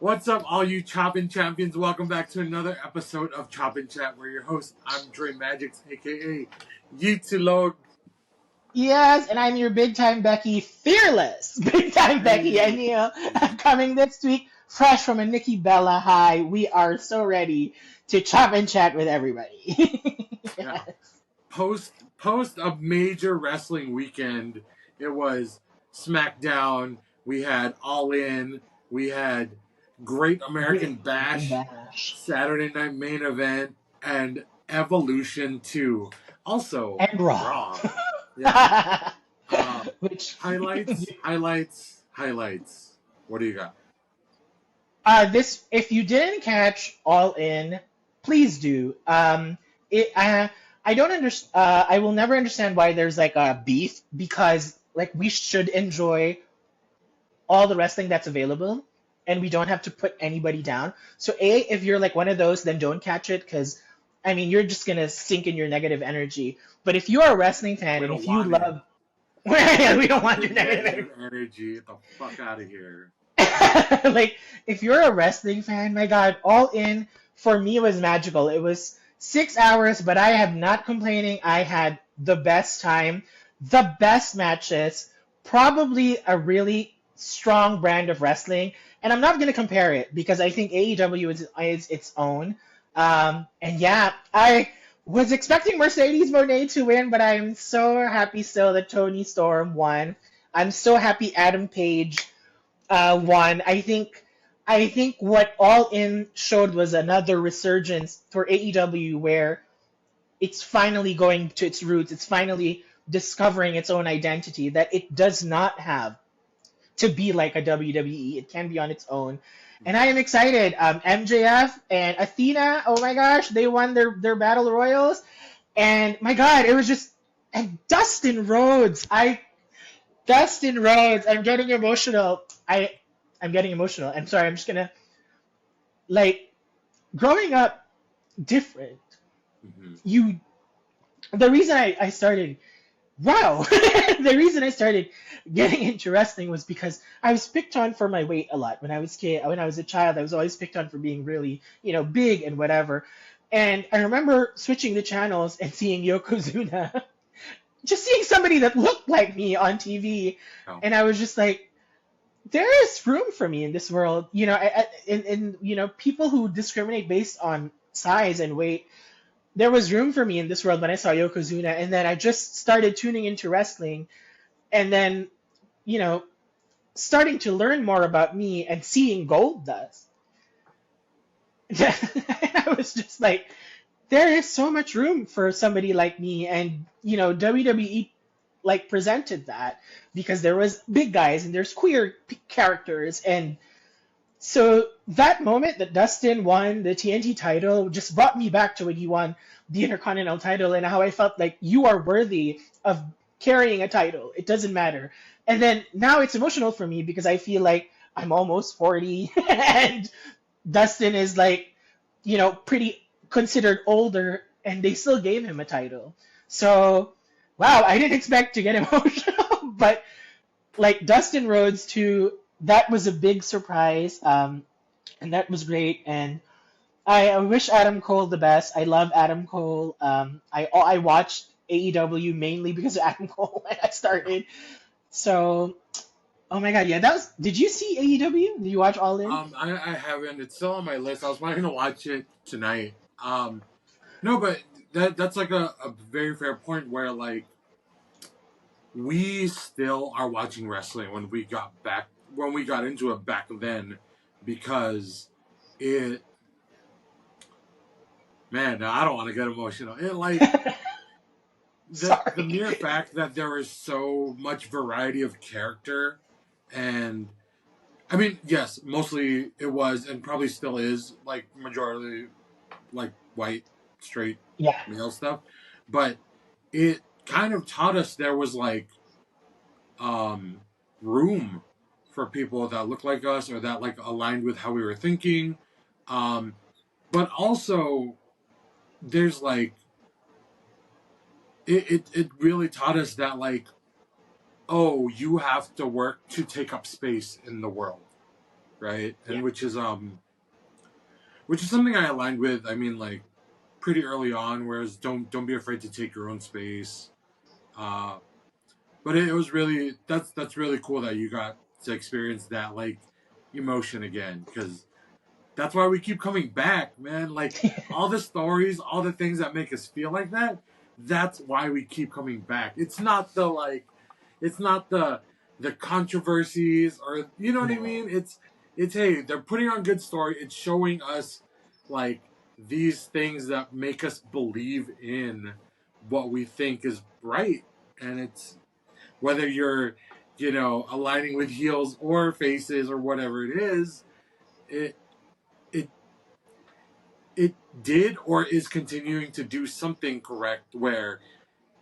What's up, all you Choppin' Champions? Welcome back to another episode of Choppin' Chat. We're your host. I'm Dre Magix, aka Yitsulog. Yes, and I'm your big time Becky, fearless big time Becky Hey. Anil, coming this week fresh from a Nikki Bella high. We are so ready to chop and chat with everybody. Yeah. Post a major wrestling weekend, it was SmackDown. We had All In. We had Great American Bash, Saturday Night Main Event, and Evolution 2. Also, and Raw. Yeah. Which Highlights. What do you got? this if you didn't catch All In, please do. I don't understand. I will never understand why there's like a beef because like we should enjoy all the wrestling that's available and we don't have to put anybody down. So if you're like one of those, then don't catch it because I mean you're just gonna sink in your negative energy. But if you're a wrestling fan and if you love we don't want your negative energy. Get the fuck out of here. Like if you're a wrestling fan, my god, All In for me was magical. It was 6 hours, but I am not complaining. I had the best time, the best matches, probably a really strong brand of wrestling. And I'm not going to compare it because I think AEW is its own. And yeah, I was expecting Mercedes Moné to win, but I'm so happy still that Toni Storm won. I'm so happy Adam Page won. I think what All In showed was another resurgence for AEW where it's finally going to its roots. It's finally discovering its own identity that it does not have to be like a WWE. It can be on its own. And I am excited. MJF and Athena, oh my gosh, they won their battle royals. And my God, it was just and Dustin Rhodes. I'm getting emotional. I'm getting emotional. I'm sorry. I'm just gonna like growing up different. Mm-hmm. The reason I started the reason I started getting into wrestling was because I was picked on for my weight a lot when I was a child. I was always picked on for being really big and whatever. And I remember switching the channels and seeing Yokozuna, just seeing somebody that looked like me on TV, and I was just like, there is room for me in this world. People who discriminate based on size and weight, there was room for me in this world when I saw Yokozuna. And then I just started tuning into wrestling and then, starting to learn more about me and seeing Goldust. And I was just like, there is so much room for somebody like me. And, WWE like presented that because there was big guys and there's queer characters. And so that moment that Dustin won the TNT title just brought me back to when he won the Intercontinental title and how I felt like you are worthy of carrying a title. It doesn't matter. And then now it's emotional for me because I feel like I'm almost 40 and Dustin is like, pretty considered older and they still gave him a title. So, wow, I didn't expect to get emotional, but like Dustin Rhodes too, that was a big surprise, and that was great. And I wish Adam Cole the best. I love Adam Cole. I watched AEW mainly because of Adam Cole when I started. So, oh my God, yeah, that was. Did you see AEW? Did you watch All In? I haven't. It's still on my list. I was planning to watch it tonight. No, but that's like a very fair point where like we still are watching wrestling when we got into it back then because it. Man, I don't want to get emotional. It like the mere fact that there is so much variety of character, and I mean, yes, mostly it was and probably still is like majority like white, straight male stuff, but it kind of taught us there was like room for people that look like us or that like aligned with how we were thinking, but also there's like it really taught us that like, oh, you have to work to take up space in the world. right? Yeah. And which is something I aligned with. I mean, like pretty early on, whereas don't be afraid to take your own space. But it was really that's really cool that you got to experience that like emotion again, because that's why we keep coming back, man. Like all the stories, all the things that make us feel like that. That's why we keep coming back. It's not the controversies, or you know what I No. mean. It's hey, they're putting on good story. It's showing us like these things that make us believe in what we think is right, and it's whether you're aligning with heels or faces or whatever it is. It it it did or is continuing to do something correct where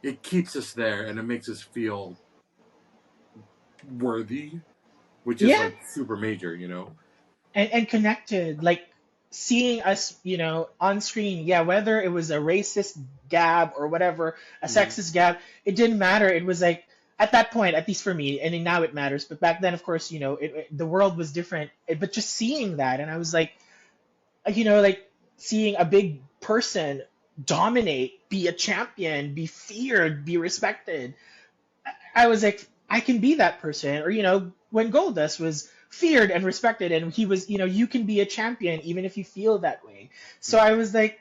it keeps us there and it makes us feel worthy, which is Yeah, like super major. and connected, like seeing us, on screen. Yeah, whether it was a racist gab or whatever, a Mhm. sexist gab, it didn't matter. It was like at that point, at least for me, and now it matters. But back then, of course, the world was different. But just seeing that, and I was like, like seeing a big person dominate, be a champion, be feared, be respected. I was like, I can be that person. Or, when Goldust was feared and respected, and he was, you can be a champion even if you feel that way. So I was like,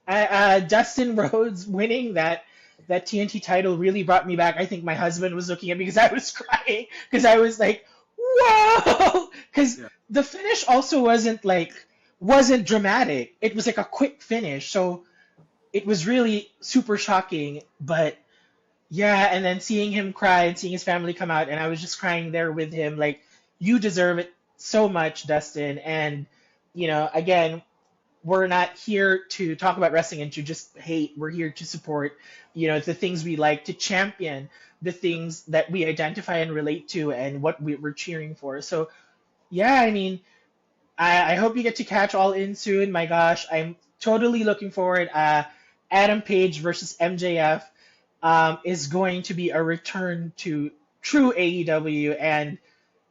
Dustin Rhodes winning that TNT title really brought me back. I think my husband was looking at me because I was crying because I was like, whoa, because Yeah. the finish also wasn't dramatic. It was like a quick finish, so it was really super shocking. But yeah, and then seeing him cry and seeing his family come out, and I was just crying there with him. Like, you deserve it so much, Dustin. And again, we're not here to talk about wrestling and to just hate. We're here to support, the things we like, to champion the things that we identify and relate to, and what we're cheering for. So yeah, I mean, I hope you get to catch All In soon. My gosh, I'm totally looking forward. Adam Page versus MJF is going to be a return to true AEW, and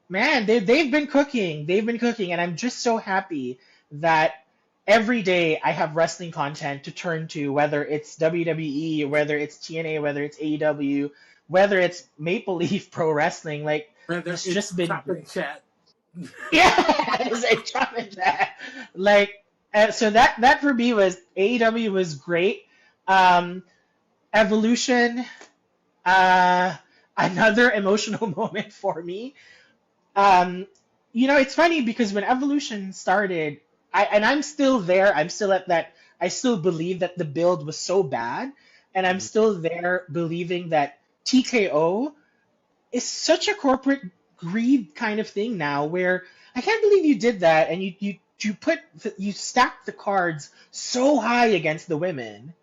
man, they've been cooking. They've been cooking, and I'm just so happy that every day I have wrestling content to turn to, whether it's WWE, whether it's TNA, whether it's AEW, whether it's Maple Leaf Pro Wrestling. Like, Whether it's it's just been chop and great. chat. Yeah, it's a challenge that. Like, so that for me was AEW was great. Um, Evolution, uh, another emotional moment for me. Um, it's funny because when Evolution started, I'm still there. I'm still at that. I still believe that the build was so bad, and I'm Mhm. still there believing that TKO is such a corporate greed kind of thing now, where I can't believe you did that, and you stacked the cards so high against the women,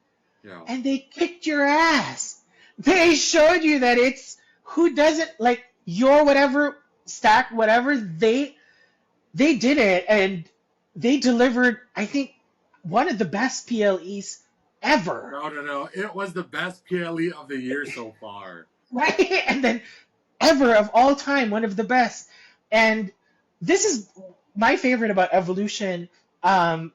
Yeah. and they kicked your ass. They showed you that it's who doesn't like your whatever stack, whatever. They did it, and they delivered, I think, one of the best PLEs ever. No. It was the best PLE of the year so far. Right? And then ever of all time, one of the best. And this is my favorite about Evolution,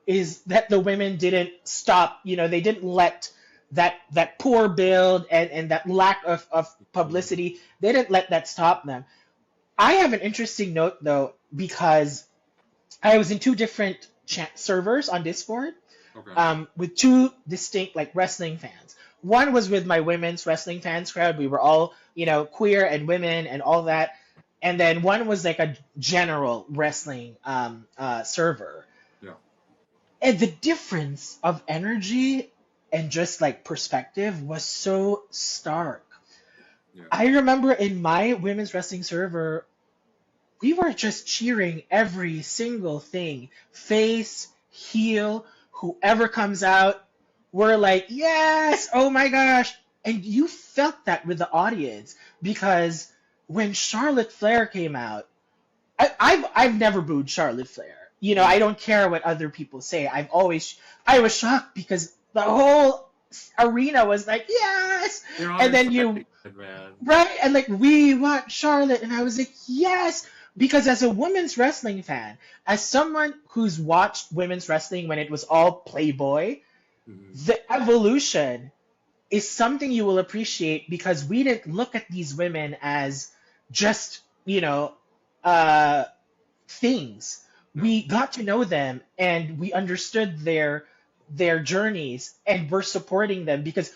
is that the women didn't stop. They didn't let that poor build and that lack of Mhm. publicity. They didn't let that stop them. I have an interesting note though, because I was in two different servers on Discord, Okay. with two distinct like wrestling fans. One was with my women's wrestling fans crowd. We were all, queer and women and all that. And then one was like a general wrestling server. Yeah. And the difference of energy and just like perspective was so stark. Yeah. I remember in my women's wrestling server, we were just cheering every single thing. Face, heel, whoever comes out, we're like, yes, oh my gosh. And you felt that with the audience, because when Charlotte Flair came out, I've never booed Charlotte Flair. I Yeah. don't care what other people say. I was shocked because the whole arena was like, yes. They're all And then expecting it, man. right? And like, we want Charlotte. And I was like, yes. Because as a women's wrestling fan, as someone who's watched women's wrestling when it was all Playboy, Mm-hmm. the evolution is something you will appreciate because we didn't look at these women as just, uh, things. No. We got to know them and we understood their journeys and we're supporting them because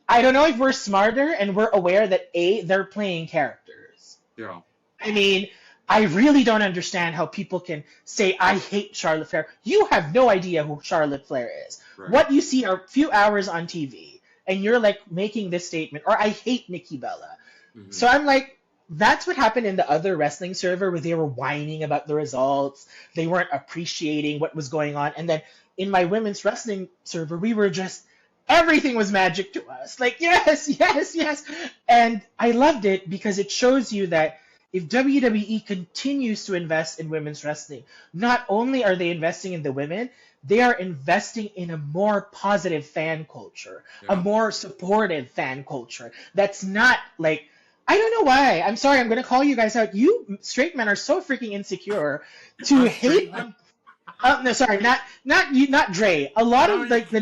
I don't know if we're smarter and we're aware that they're playing characters. Yeah. I mean, I really don't understand how people can say I hate Charlotte Flair. You have no idea who Charlotte Flair is. Right. What you see are a few hours on TV and you're like making this statement or I hate Nikki Bella. Mm-hmm. So I'm like, that's what happened in the other wrestling server where they were whining about the results. They weren't appreciating what was going on. And then in my women's wrestling server, we were just, everything was magic to us. Like, yes, yes, yes. And I loved it because it shows you that if WWE continues to invest in women's wrestling, not only are they investing in the women, they are investing in a more positive fan culture, a more supportive fan culture. That's not like, I don't know why. I'm sorry, I'm going to call you guys out. You straight men are so freaking insecure to hate. No, sorry, not Dre. A lot of like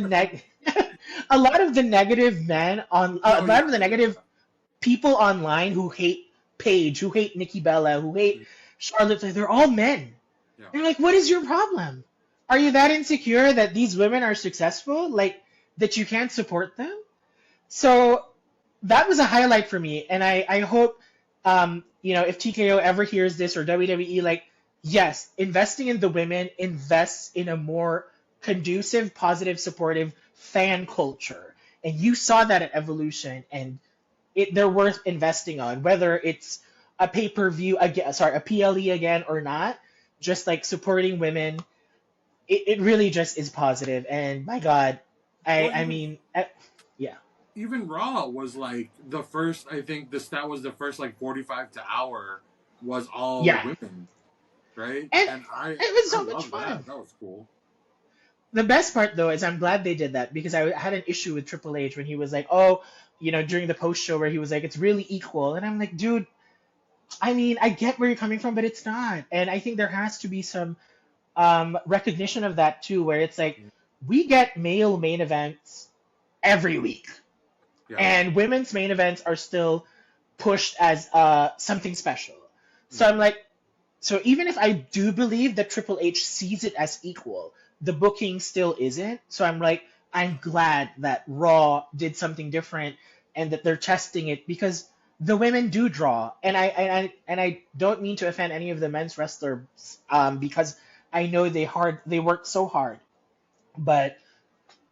a lot of the negative men on, a lot of the negative people online who hate Paige, who hate Nikki Bella, who hate Charlotte, they're all men. Yeah. They're like, what is your problem? Are you that insecure that these women are successful, like that you can't support them? So that was a highlight for me, and I hope, if TKO ever hears this or WWE, like, yes, investing in the women invests in a more conducive, positive, supportive fan culture, and you saw that at Evolution, and they're worth investing on, whether it's a pay-per-view again, a PLE again or not. Just like supporting women, it really just is positive, and my God, yeah. Even Raw was like the first. I think the stat was the first like 45 to hour was all women, right? And it was so much fun. That was cool. The best part though is I'm glad they did that because I had an issue with Triple H when he was like, oh, during the post show where he was like, it's really equal, and I'm like, dude, I mean, I get where you're coming from, but it's not, and I think there has to be some recognition of that too, where it's like we get male main events every week. Yeah. And women's main events are still pushed as something special. So I'm like, so even if I do believe that Triple H sees it as equal, the booking still isn't. So I'm like, I'm glad that Raw did something different and that they're testing it because the women do draw. And I don't mean to offend any of the men's wrestlers because I know they work so hard, but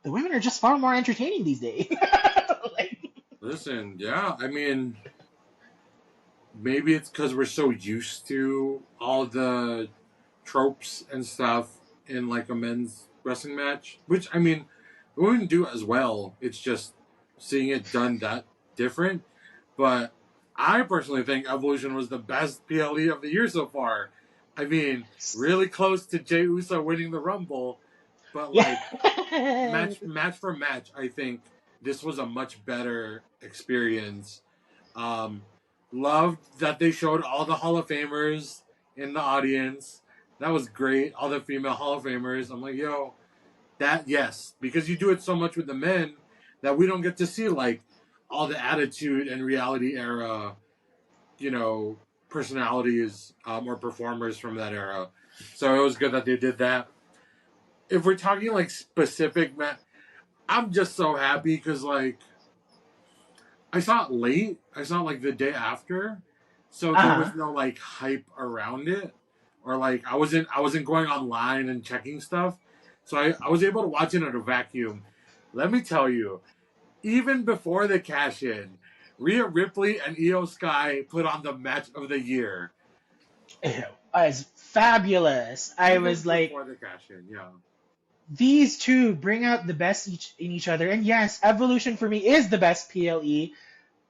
the women are just far more entertaining these days. Listen, yeah, I mean, maybe it's because we're so used to all the tropes and stuff in like a men's wrestling match, which I mean, we wouldn't do as well. It's just seeing it done that different. But I personally think Evolution was the best PLE of the year so far. I mean, really close to Jey Uso winning the Rumble, but like match for match, I think this was a much better experience. Loved that they showed all the Hall of Famers in the audience. That was great. All the female Hall of Famers. I'm like, yo, yes, because you do it so much with the men that we don't get to see like all the Attitude and Reality era, personalities or performers from that era. So it was good that they did that. If we're talking like specific I'm just so happy because like I saw it late. I saw it like the day after, so there was no like hype around it, or like I wasn't going online and checking stuff, so I was able to watch it in a vacuum. Let me tell you, even before the cash in, Rhea Ripley and Iyo Sky put on the match of the year. It was fabulous. I was like, before the cash in, yeah. These two bring out the best in each other. And yes, Evolution for me is the best PLE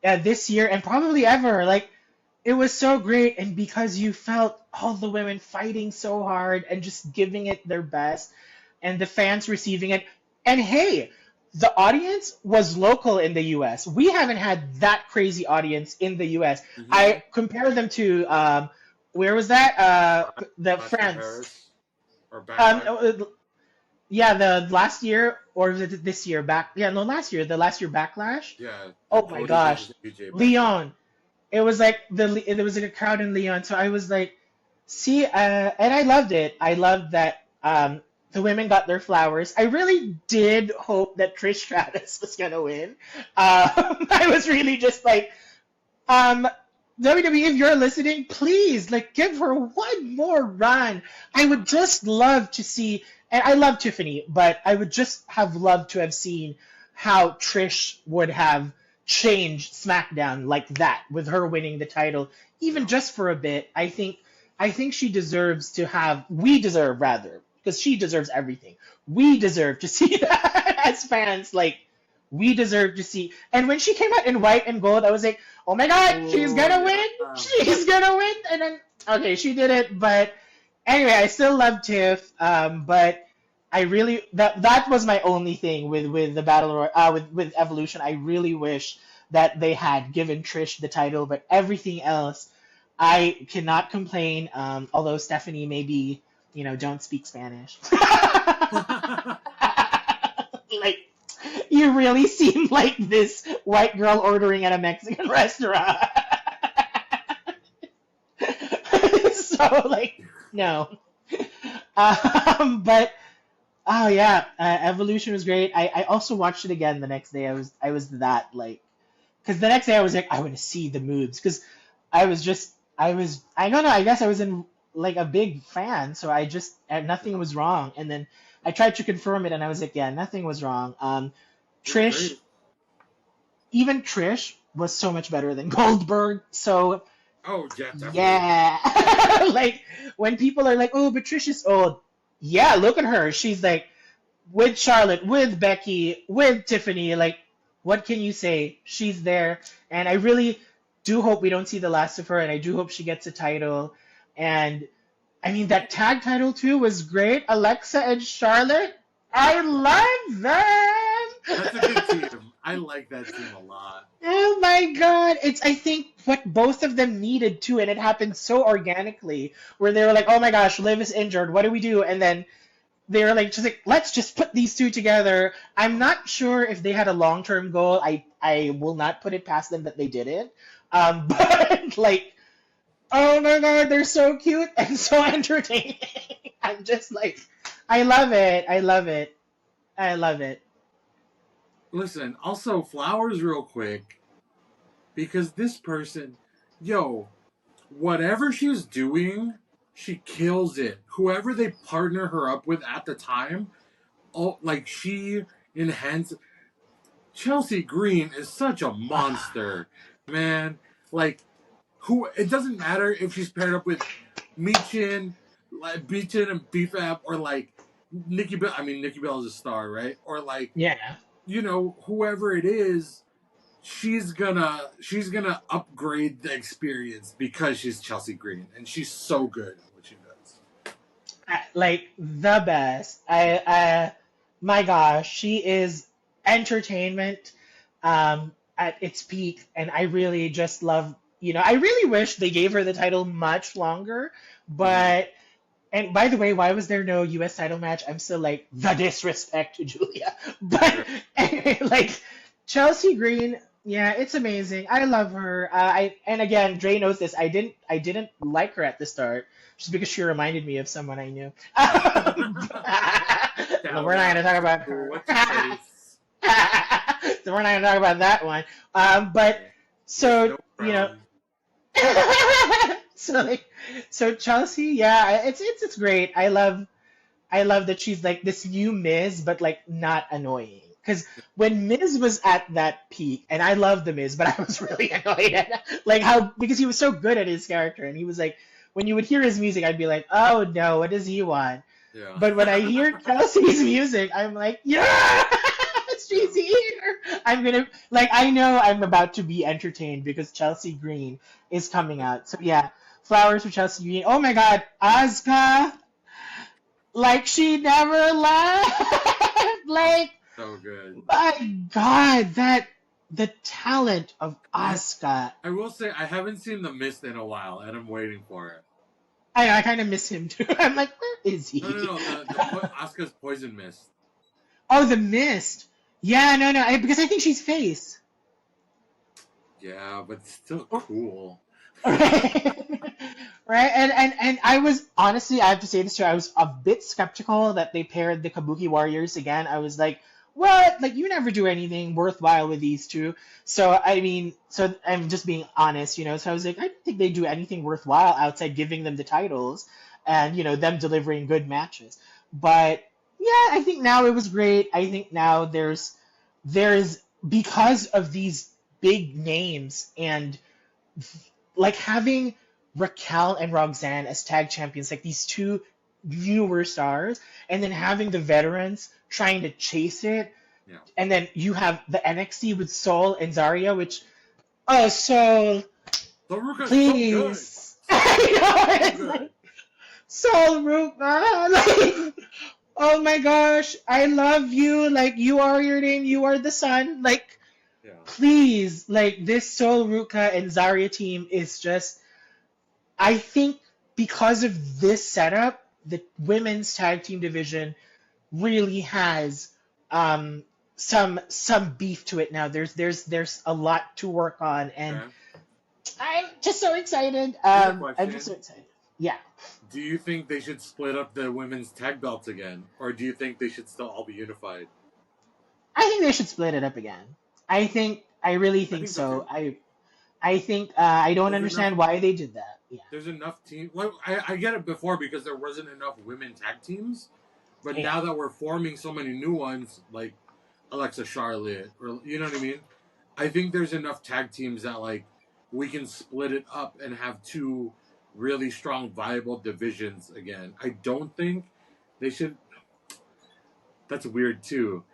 this year and probably ever. Like, it was so great. And because you felt all the women fighting so hard and just giving it their best and the fans receiving it. And hey, the audience was local in the US. We haven't had that crazy audience in the US. Mm-hmm. I compare them to Where was that? The Bash in France. Paris or Um, Backlash. yeah, the last year or was it this year back? Yeah, no, last year. The last year backlash. Yeah, the Oh my Cody gosh, versus AJ Backlash. Leon. It was like there was like a crowd in Leon, so I was like, see, and I loved it. I loved that the women got their flowers. I really did hope that Trish Stratus was gonna win. I was really just like, um, WWE, if you're listening, please, like, give her one more run. I would just love to see, and I love Tiffany, but I would just have loved to have seen how Trish would have changed SmackDown like that with her winning the title, even Yeah. just for a bit. I think she deserves to have. We deserve rather, because she deserves everything. We deserve to see that as fans, like. We deserve to see. And when she came out in white and gold, I was like, oh my god, she's Oh gonna yeah. win. She's gonna win. And then okay, she did it. But anyway, I still love Tiff. But I really that was my only thing with the with Evolution. I really wish that they had given Trish the title, but everything else, I cannot complain. Although Stephanie maybe don't speak Spanish. Like you really seem like this white girl ordering at a Mexican restaurant. So like no. But oh yeah, Evolution was great. I also watched it again the next day. I was that like because the next day I was like I want to see the moves because I don't know, I guess I was in like a big fan, so I just nothing was wrong. And then I tried to confirm it and I was like, yeah, nothing was wrong. It was Trish, great. even Trish was so much better than Goldberg. So Oh yeah, definitely. yeah. Like when people are like, oh, but Trish is old. Yeah, look at her. She's like with Charlotte, with Becky, with Tiffany. Like, what can you say? She's there. And I really do hope we don't see the last of her. And I do hope she gets a title. And I mean, that tag title too was great. Alexa and Charlotte. I love That's a good them. team. I like that team a lot. Oh my god. It's I think what both of them needed too, and it happened so organically, where they were like, oh my gosh, Liv is injured, what do we do? And then they were like just like, let's just put these two together. I'm not sure if they had a long term goal. I will not put it past them that they did it. But like, oh my god, they're so cute and so entertaining. I'm just like I love it. I love it. I love it. Listen, also flowers real quick because this person, yo, whatever she's doing, she kills it. Whoever they partner her up with at the time, oh, like she enhances. Chelsea Green is such a monster, man. Like, who? It doesn't matter if she's paired up with Michin, like Beachin and BFAB, or like Nikki Bell. I mean, Nikki Bell is a star, right? Or like, Yeah. whoever it is, she's gonna upgrade the experience because she's Chelsea Green and she's so good at what she does. Like the best. My gosh, she is entertainment at its peak, and I really just love. I really wish they gave her the title much longer. Mm-hmm. But and by the way, why was there no U.S. title match? I'm still like the disrespect to Julia. But anyway, like Chelsea Green, yeah, it's amazing. I love her. And again, Dre knows this. I didn't like her at the start just because she reminded me of someone I knew. But Shout we're not out gonna talk about to her. what's her face. So we're not gonna talk about that one. But Miss so No Brown. so like so Chelsea, yeah, it's great. I love that she's like this new Miz, but like not annoying. Because when Miz was at that peak, and I love the Miz, but I was really annoyed at like how because he was so good at his character, and he was like when you would hear his music, I'd be like, oh no, what does he want? Yeah. But when I hear Chelsea's music, I'm like, yeah, she's here. I'm gonna like I know I'm about to be entertained because Chelsea Green is coming out. So yeah, flowers for Chelsea Green. Oh my God, Asuka, like she never left. Like So good. my God, the talent of I Asuka. I will say I haven't seen The Mist in a while, and I'm waiting for it. I kind of miss him too. I'm like, where is he? No. Asuka's poison mist. Oh, the mist. Yeah, no, because I think she's face. Yeah, but still cool. Right. Right, and I was honestly, I have to say this too. I was a bit skeptical that they paired the Kabuki Warriors again. I was like, what? Like, you never do anything worthwhile with these two. So I mean, so I'm just being honest, you know. So I was like, I don't think they do anything worthwhile outside giving them the titles and them delivering good matches. But yeah, I think now it was great. I think now there's because of these big names and like having Raquel and Roxanne as tag champions, like these two newer stars, and then having the veterans trying to chase it. Yeah. And then you have the NXT with Sol and Zarya, which, oh, Sol, please. So I know, it's good. like, Sol Ruka, like, oh my gosh, I love you. Like, you are your name, you are the sun. Like, Yeah. please, like, this Sol Ruka and Zarya team is just, I think because of this setup, the women's tag team division really has some beef to it now. There's a lot to work on, and Okay. I'm just so excited. Here's a I'm just so excited. Yeah. Do you think they should split up the women's tag belts again, or do you think they should still all be unified? I think they should split it up again. I really think so. I think I don't understand why they did that. Yeah. There's enough team. Well, I get it before because there wasn't enough women tag teams, but Yeah. now that we're forming so many new ones, like Alexa Charlotte, or you know what I mean. I think there's enough tag teams that like we can split it up and have two really strong, viable divisions again. I don't think they should. That's weird too,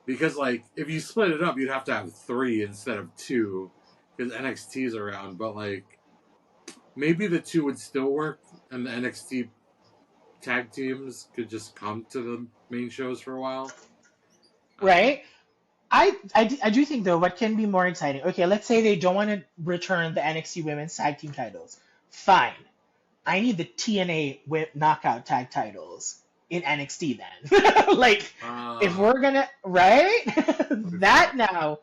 because like if you split it up, you'd have to have three instead of two, because NXT's around. But like maybe the two would still work, and the NXT tag teams could just come to the main shows for a while. Right? I do think though what can be more exciting. Okay, let's say they don't want to return the NXT Women's Tag Team titles. Fine. I need the TNA Knockout Tag titles in NXT then. Like if we're gonna right, that now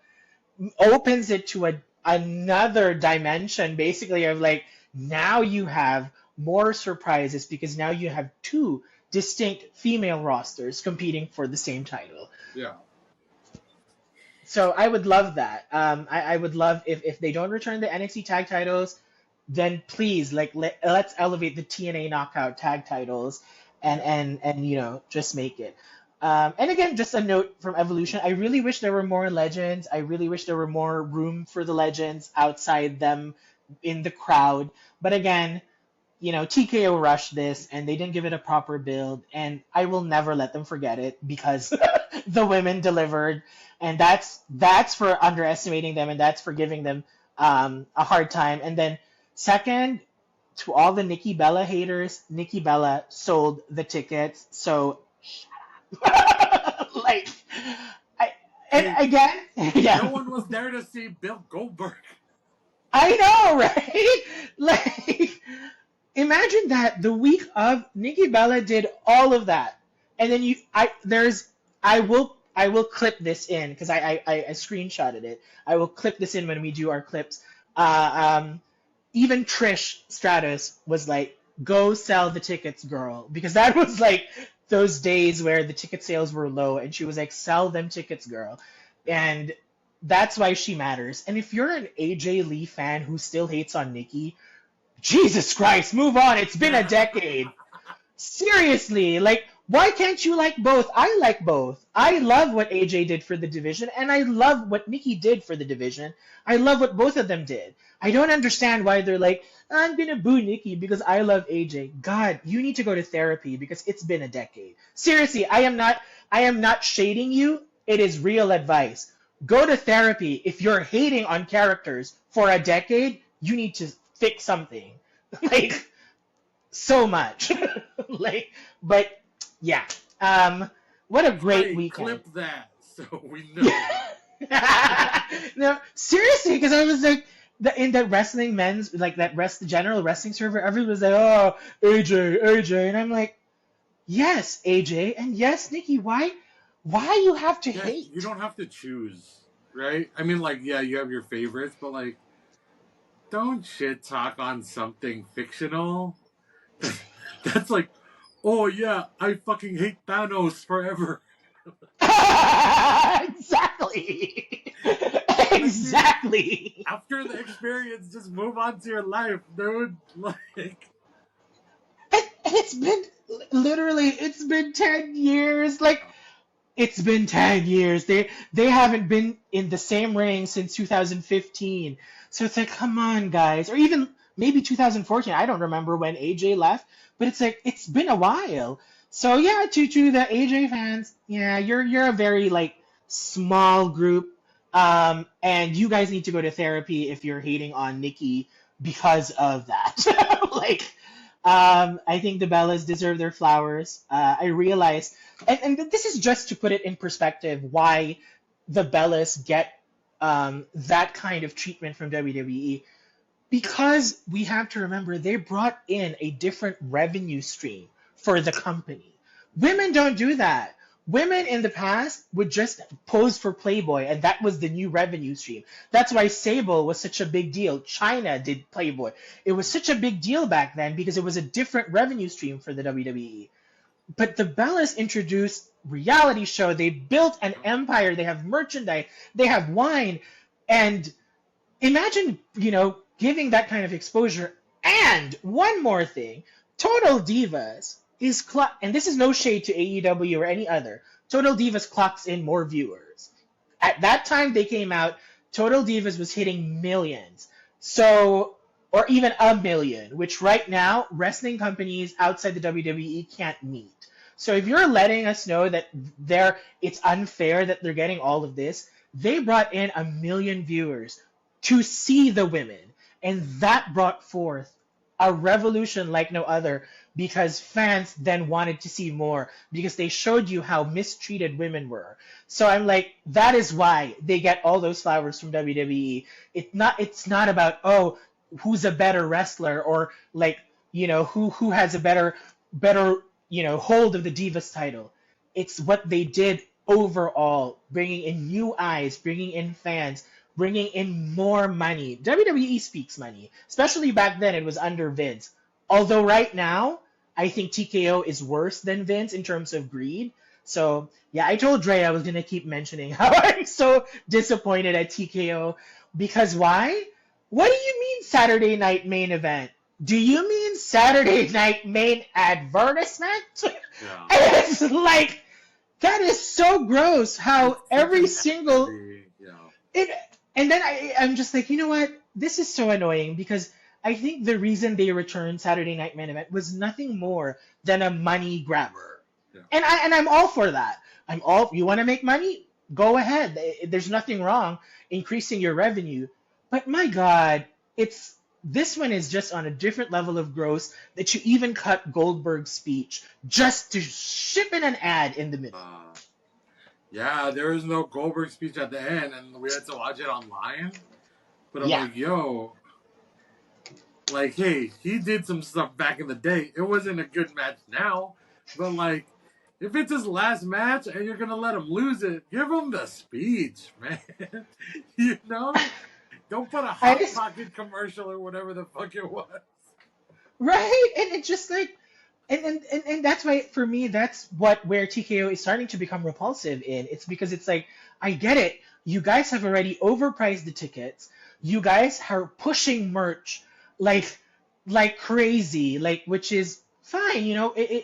opens it to another dimension basically of like now you have more surprises because now you have two distinct female rosters competing for the same title. Yeah. So I would love that. I would love if they don't return the NXT tag titles, then please let's elevate the TNA Knockout tag titles and just make it. And again, just a note from Evolution. I really wish there were more legends. I really wish there were more room for the legends outside them in the crowd. But again, TKO rushed this and they didn't give it a proper build. And I will never let them forget it because the women delivered. And that's for underestimating them and that's for giving them a hard time. And then second, to all the Nikki Bella haters, Nikki Bella sold the tickets. So like, again, yeah. No one was there to see Bill Goldberg. I know, right? Like, imagine that the week of Nikki Bella did all of that, and then I will clip this in because I screenshotted it. I will clip this in when we do our clips. Even Trish Stratus was like, "Go sell the tickets, girl," because that was like those days where the ticket sales were low, and she was like, "Sell them tickets, girl," and that's why she matters. And if you're an AJ Lee fan who still hates on Nikki, Jesus Christ, move on. It's been a decade. Seriously, like, why can't you like both? I like both. I love what AJ did for the division, and I love what Nikki did for the division. I love what both of them did. I don't understand why they're like, I'm gonna boo Nikki because I love AJ. God, you need to go to therapy because it's been a decade. Seriously, I am not shading you. It is real advice. Go to therapy. If you're hating on characters for a decade, you need to fix something. Like, so much. But yeah. What a great weekend. Clip that so we know. No, seriously, because I was like, in the wrestling men's like the general wrestling server, everyone was like, oh, AJ, and I'm like, yes, AJ, and yes, Nikki, why you have to Yeah, hate? you don't have to choose, right? I mean, like, yeah, you have your favorites, but like, don't shit talk on something fictional. That's like, oh yeah, I fucking hate Thanos forever. Exactly. Like, dude, Exactly. after the experience, just move on to your life, dude. Like, And it's been literally it's been 10 years. Like it's been 10 years. They haven't been in the same ring since 2015. So it's like, come on, guys. Or even maybe 2014. I don't remember when AJ left, but it's like it's been a while. So yeah, to the AJ fans, yeah, you're a very like small group. And you guys need to go to therapy if you're hating on Nikki because of that. Like, I think the Bellas deserve their flowers. I realize, and this is just to put it in perspective, why the Bellas get that kind of treatment from WWE. Because we have to remember they brought in a different revenue stream for the company. Women don't do that. Women in the past would just pose for Playboy, and that was the new revenue stream. That's why Sable was such a big deal. China did Playboy. It was such a big deal back then because it was a different revenue stream for the WWE. But the Bellas introduced reality show. They built an empire. They have merchandise. They have wine. And imagine, giving that kind of exposure. And one more thing, Total Divas and this is no shade to AEW or any other. Total Divas clocks in more viewers. At that time they came out, Total Divas was hitting millions. So, or even a million, which right now wrestling companies outside the WWE can't meet. So if you're letting us know that it's unfair that they're getting all of this, they brought in a million viewers to see the women. And that brought forth a revolution like no other because fans then wanted to see more because they showed you how mistreated women were. So I'm like, that is why they get all those flowers from WWE. It's not about, oh, who's a better wrestler or like, who has a better, hold of the Divas title. It's what they did overall, bringing in new eyes, bringing in fans, bringing in more money. WWE speaks money, especially back then it was under Vince. Although right now, I think TKO is worse than Vince in terms of greed. So yeah, I told Dre I was gonna keep mentioning how I'm so disappointed at TKO because why? What do you mean Saturday Night Main Event? Do you mean Saturday Night Main Advertisement? yeah, It's like that is so gross. How it's such every an single yeah. it, and then I'm just like, you know what? This is so annoying because I think the reason they returned Saturday Night Main Event was nothing more than a money grabber, Yeah. and I'm all for that. You want to make money? Go ahead. There's nothing wrong increasing your revenue, but my God, it's this one is just on a different level of gross that you even cut Goldberg's speech just to ship in an ad in the middle. Yeah, there was no Goldberg speech at the end, and we had to watch it online. But I'm Yeah. like, yo, like, hey, he did some stuff back in the day. It wasn't a good match now, but like, if it's his last match and you're gonna let him lose it, give him the speech, man. You know, don't put a I Hot just Pocket commercial or whatever the fuck it was. Right? And it's just like and that's why for me that's where TKO is starting to become repulsive in. It's because it's like, I get it. You guys have already overpriced the tickets. You guys are pushing merch like crazy, like which is fine,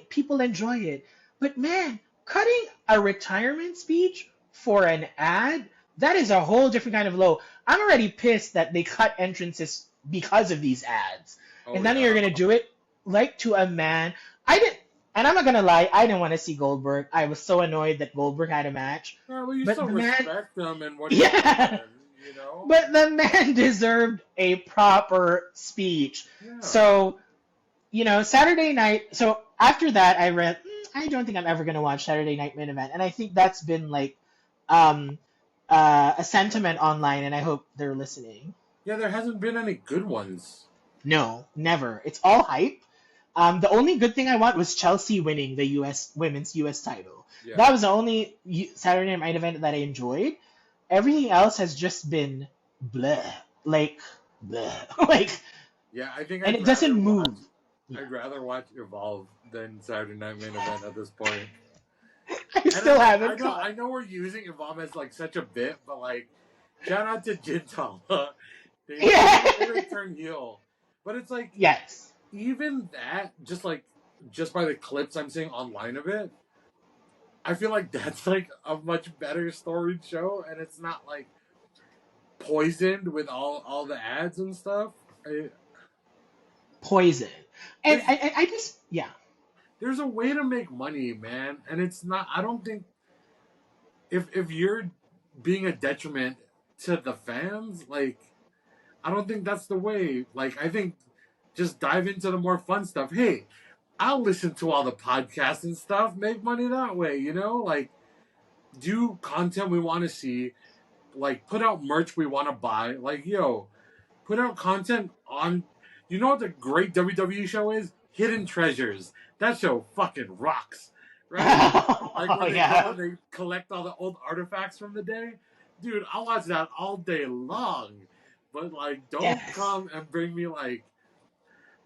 people enjoy it. But man, cutting a retirement speech for an ad, that is a whole different kind of low. I'm already pissed that they cut entrances because of these ads. Oh And then you're yeah. gonna do it like to a man. I didn't, and I'm not gonna lie, I didn't want to see Goldberg. I was so annoyed that Goldberg had a match. Yeah, well, you But still the man, respect him and what he's yeah, doing, you know? but the man deserved a proper speech. Yeah. So, Saturday night. So after that, I read, I don't think I'm ever gonna watch Saturday Night Main Event, and I think that's been like, a sentiment online, and I hope they're listening. Yeah, there hasn't been any good ones. No, never. It's all hype. The only good thing I want was Chelsea winning the women's US title. Yeah. That was the only Saturday Night event that I enjoyed. Everything else has just been bleh, like bleh, like. Yeah, I think. And it doesn't move. I'd rather watch Evolve than Saturday Night Main Event at this point. I still haven't. I know we're using Evolve as like such a bit, but like, shout out to Jintala. They turn heel, but it's like yes. Even that, just by the clips I'm seeing online of it, I feel like that's like a much better storied show, and it's not like poisoned with all the ads and stuff. Poison, and I just There's a way to make money, man, and it's not. I don't think if you're being a detriment to the fans, like I don't think that's the way. Like I think just dive into the more fun stuff. Hey, I'll listen to all the podcasts and stuff, make money that way, you know? Like, do content we want to see, like, put out merch we want to buy. Like, yo, put out content on, you know what the great WWE show is? Hidden Treasures. That show fucking rocks, right? Like, when they collect all the old artifacts from the day. Dude, I'll watch that all day long. But, like, don't come and bring me, like,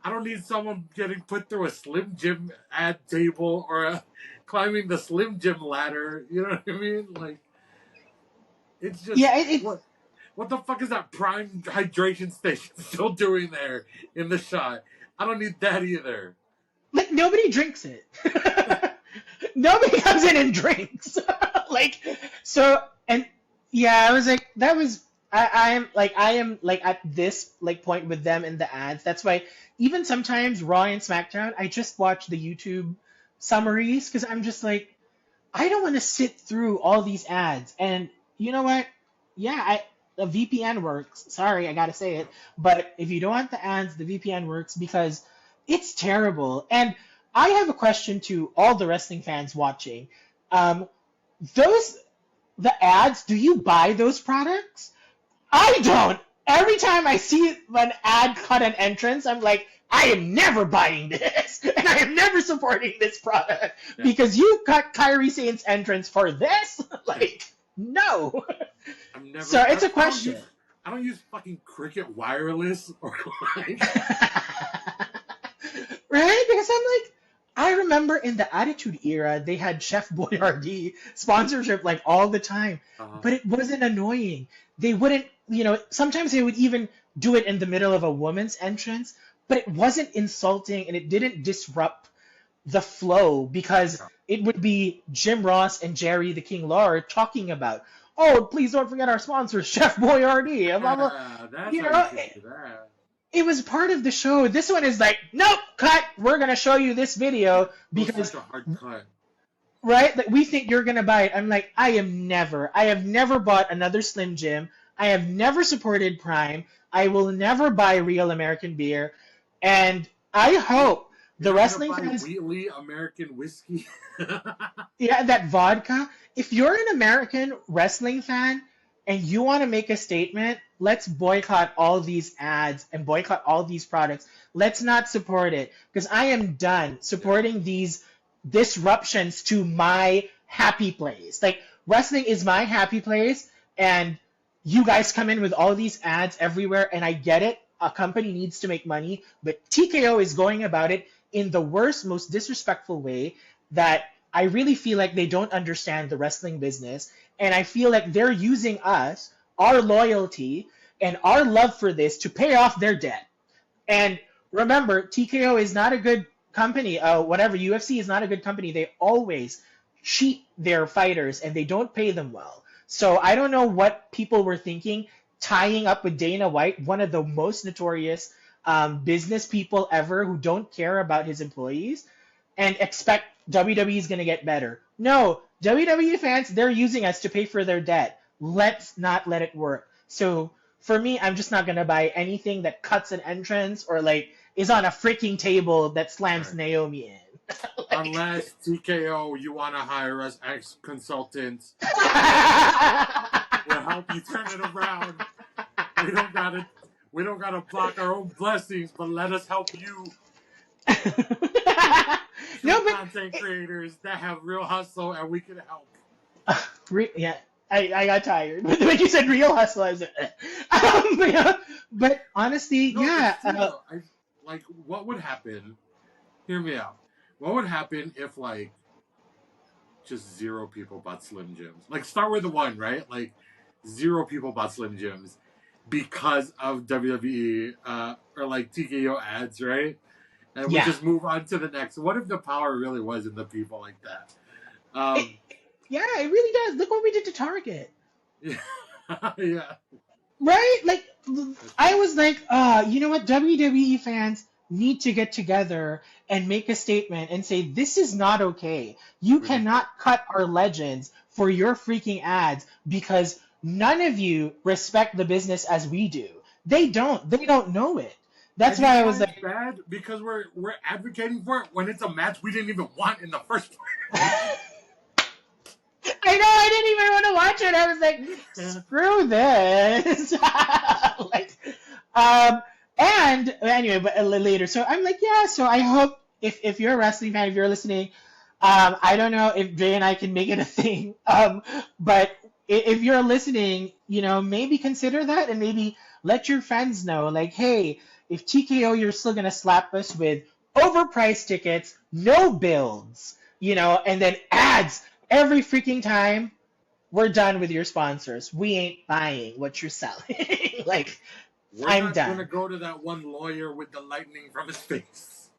I don't need someone getting put through a Slim Jim ad table or climbing the Slim Jim ladder. You know what I mean? Like, it's just what the fuck is that Prime hydration station still doing there in the shot? I don't need that either. Like nobody drinks it. Nobody comes in and drinks. Like so, and I was like, that was. I am at this like point with them in the ads. That's why even sometimes Raw and SmackDown, I just watch the YouTube summaries because I'm just like, I don't want to sit through all these ads. And you know what? Yeah, the VPN works. Sorry, I gotta say it. But if you don't want the ads, the VPN works because it's terrible. And I have a question to all the wrestling fans watching. The ads, do you buy those products? I don't. Every time I see an ad cut an entrance, I'm like, I am never buying this, and I am never supporting this product because you cut Kairi Sane's entrance for this. Like, no. So it's a question. I don't use fucking Cricket Wireless or like. Right? Because I'm like, I remember in the Attitude Era, they had Chef Boyardee sponsorship like all the time, but it wasn't annoying. They wouldn't, sometimes they would even do it in the middle of a woman's entrance, but it wasn't insulting and it didn't disrupt the flow because it would be Jim Ross and Jerry the King Lawler talking about, oh, please don't forget our sponsor, Chef Boyardee. It was part of the show. This one is like, nope, cut. We're gonna show you this video because such a hard cut. Right? Like we think you're gonna buy it. I'm like, I have never bought another Slim Jim. I have never supported Prime. I will never buy Real American Beer. And I hope the wrestling fans Wheatley American whiskey. that vodka. If you're an American wrestling fan and you want to make a statement, let's boycott all these ads and boycott all these products. Let's not support it because I am done supporting these disruptions to my happy place. Like wrestling is my happy place and you guys come in with all these ads everywhere and I get it. A company needs to make money, but TKO is going about it in the worst, most disrespectful way that I really feel like they don't understand the wrestling business. And I feel like they're using us, our loyalty, and our love for this to pay off their debt. And remember, TKO is not a good company. UFC is not a good company. They always cheat their fighters and they don't pay them well. So I don't know what people were thinking, tying up with Dana White, one of the most notorious business people ever who don't care about his employees, and expect WWE is going to get better. No, WWE fans, they're using us to pay for their debt. Let's not let it work. So for me, I'm just not going to buy anything that cuts an entrance or like is on a freaking table that slams Naomi in. Unless TKO, you want to hire us as consultants. We'll help you turn it around. We don't gotta block our own blessings, but let us help you. No, but Content creators that have real hustle, and we can help. yeah, I got tired when you said real hustle. I was like, yeah. But honestly, No, yeah. it's true though. Like, what would happen? Hear me out. What would happen if like just 0 people bought Slim Jims? Like, start with the one, right? Like, 0 people bought Slim Jims because of WWE or like TKO ads, right? And we Yeah. just move on to the next. What if the power really was in the people like that? Yeah, it really does. Look what we did to Target. Yeah. Yeah. Right? Like, I was like, you know what? WWE fans need to get together and make a statement and say, this is not okay. You cannot cut our legends for your freaking ads because none of you respect the business as we do. They don't. They don't know it. That's why I was like, bad because we're advocating for it when it's a match we didn't even want in the first place. I know, I didn't even want to watch it. I was like, screw this. Like, and anyway, but later. So I'm like, yeah. So I hope if you're a wrestling fan, if you're listening, I don't know if Jay and I can make it a thing. But if you're listening, you know, maybe consider that and maybe let your friends know, like, hey, if TKO, you're still gonna slap us with overpriced tickets, no builds, you know, and then ads every freaking time, we're done with your sponsors. We ain't buying what you're selling. Like, I'm done. We're not gonna go to that one lawyer with the lightning from his face.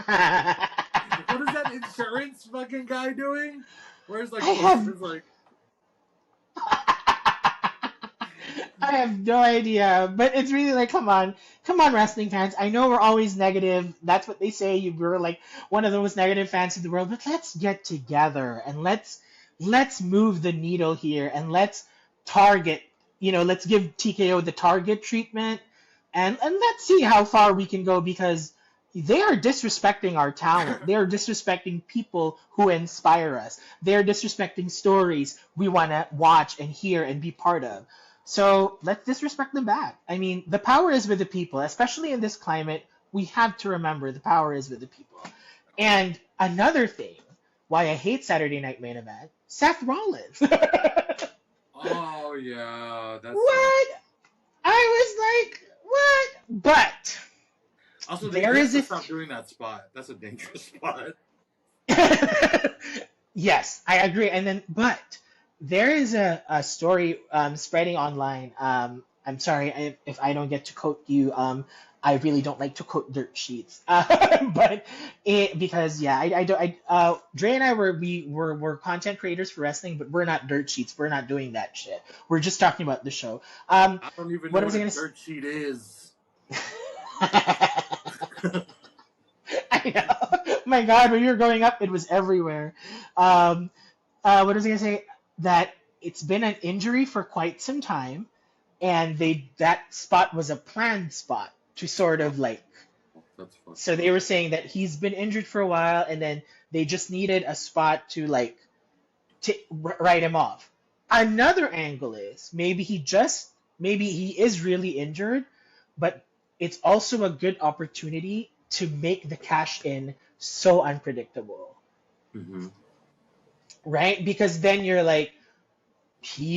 What is that insurance fucking guy doing? Where's like, I have no idea, but it's really like, come on, wrestling fans. I know we're always negative. That's what they say. We're like one of the most negative fans in the world, but let's get together and let's move the needle here and let's target. You know, let's give TKO the target treatment, and let's see how far we can go because they are disrespecting our talent. They are disrespecting people who inspire us. They are disrespecting stories we want to watch and hear and be part of. So let's disrespect them back. I mean, the power is with the people, especially in this climate. We have to remember the power is with the people. And another thing, why I hate Saturday Night Main Event, Seth Rollins. Oh yeah, that's what? I was like, what? But also there is stop doing that spot. That's a dangerous spot. Yes, I agree. And then, but there is a story spreading online. I'm sorry if I don't get to quote you. I really don't like to quote dirt sheets, but because yeah, Dre and I were content creators for wrestling, but we're not dirt sheets. We're not doing that shit. We're just talking about the show. I don't even know what a dirt sheet is. I know. My God, when you were growing up, it was everywhere. What was I gonna say? That it's been an injury for quite some time, and that spot was a planned spot to sort of like. That's fun. So they were saying that he's been injured for a while, and then they just needed a spot to like write him off. Another angle is maybe he is really injured, but it's also a good opportunity to make the cash in so unpredictable. Mm-hmm. Right? Because then you're like,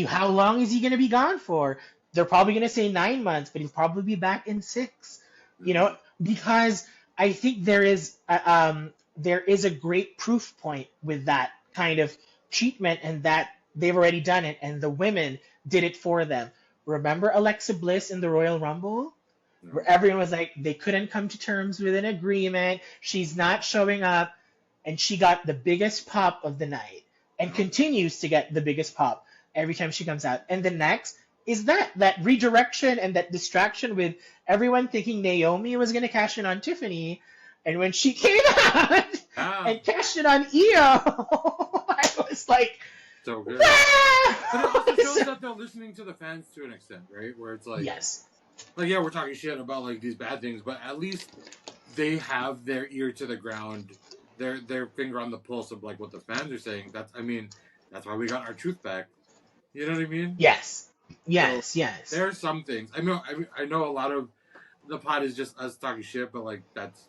how long is he going to be gone for? They're probably going to say 9 months, but he'll probably be back in 6. You know, because I think there is a great proof point with that kind of treatment and that they've already done it and the women did it for them. Remember Alexa Bliss in the Royal Rumble? Where everyone was like, they couldn't come to terms with an agreement. She's not showing up. And she got the biggest pop of the night and continues to get the biggest pop every time she comes out. And the next is that redirection and that distraction with everyone thinking Naomi was going to cash in on Tiffany. And when she came out and cashed in on Iyo, I was like, so good. But it also shows that they're listening to the fans to an extent, right? Where it's like, yes. Like, yeah, we're talking shit about like these bad things, but at least they have their ear to the ground, their finger on the pulse of like what the fans are saying. That's why we got our truth back. You know what I mean? Yes. Yes, yes. There are some things. I know a lot of the pod is just us talking shit, but like that's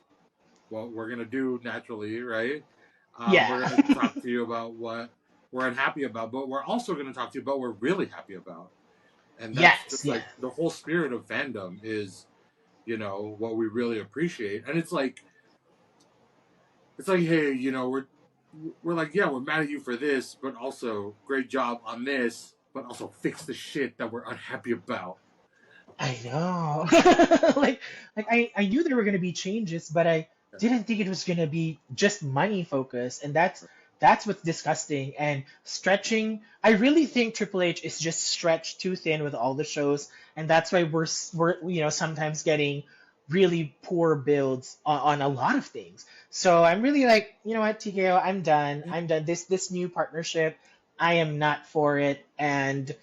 what we're gonna do naturally, right? We're Yeah. gonna talk to you about what we're unhappy about, but we're also gonna talk to you about what we're really happy about, and that's Yes, just yeah. like the whole spirit of fandom is, what we really appreciate, and it's like, hey, we're like, yeah, we're mad at you for this, but also great job on this, but also fix the shit that we're unhappy about. I know. I knew there were gonna be changes, but I Yeah. didn't think it was gonna be just money focused, and that's what's disgusting and stretching. I really think Triple H is just stretched too thin with all the shows, and that's why we're sometimes getting really poor builds on a lot of things. So I'm really like, you know what, TKO, I'm done. I'm done. This new partnership, I am not for it, and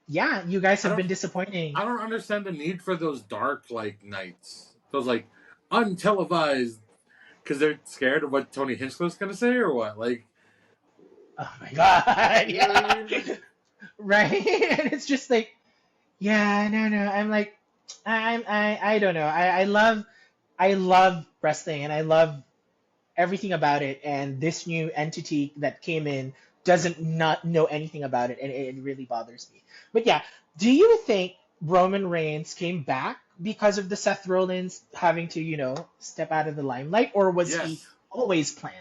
yeah, you guys I have don't been disappointing. I don't understand the need for those dark like nights. Those like untelevised because they're scared of what Tony Hinchcliffe's gonna say or what? Like, Oh my god, you know what I yeah, mean? Like, right. And it's just like, yeah, no, no. I'm like, I don't know. I love wrestling and I love everything about it. And this new entity that came in yeah. doesn't not know anything about it, and it really bothers me. But yeah, do you think Roman Reigns came back because of the Seth Rollins having to, step out of the limelight, or was he Yes. always planned?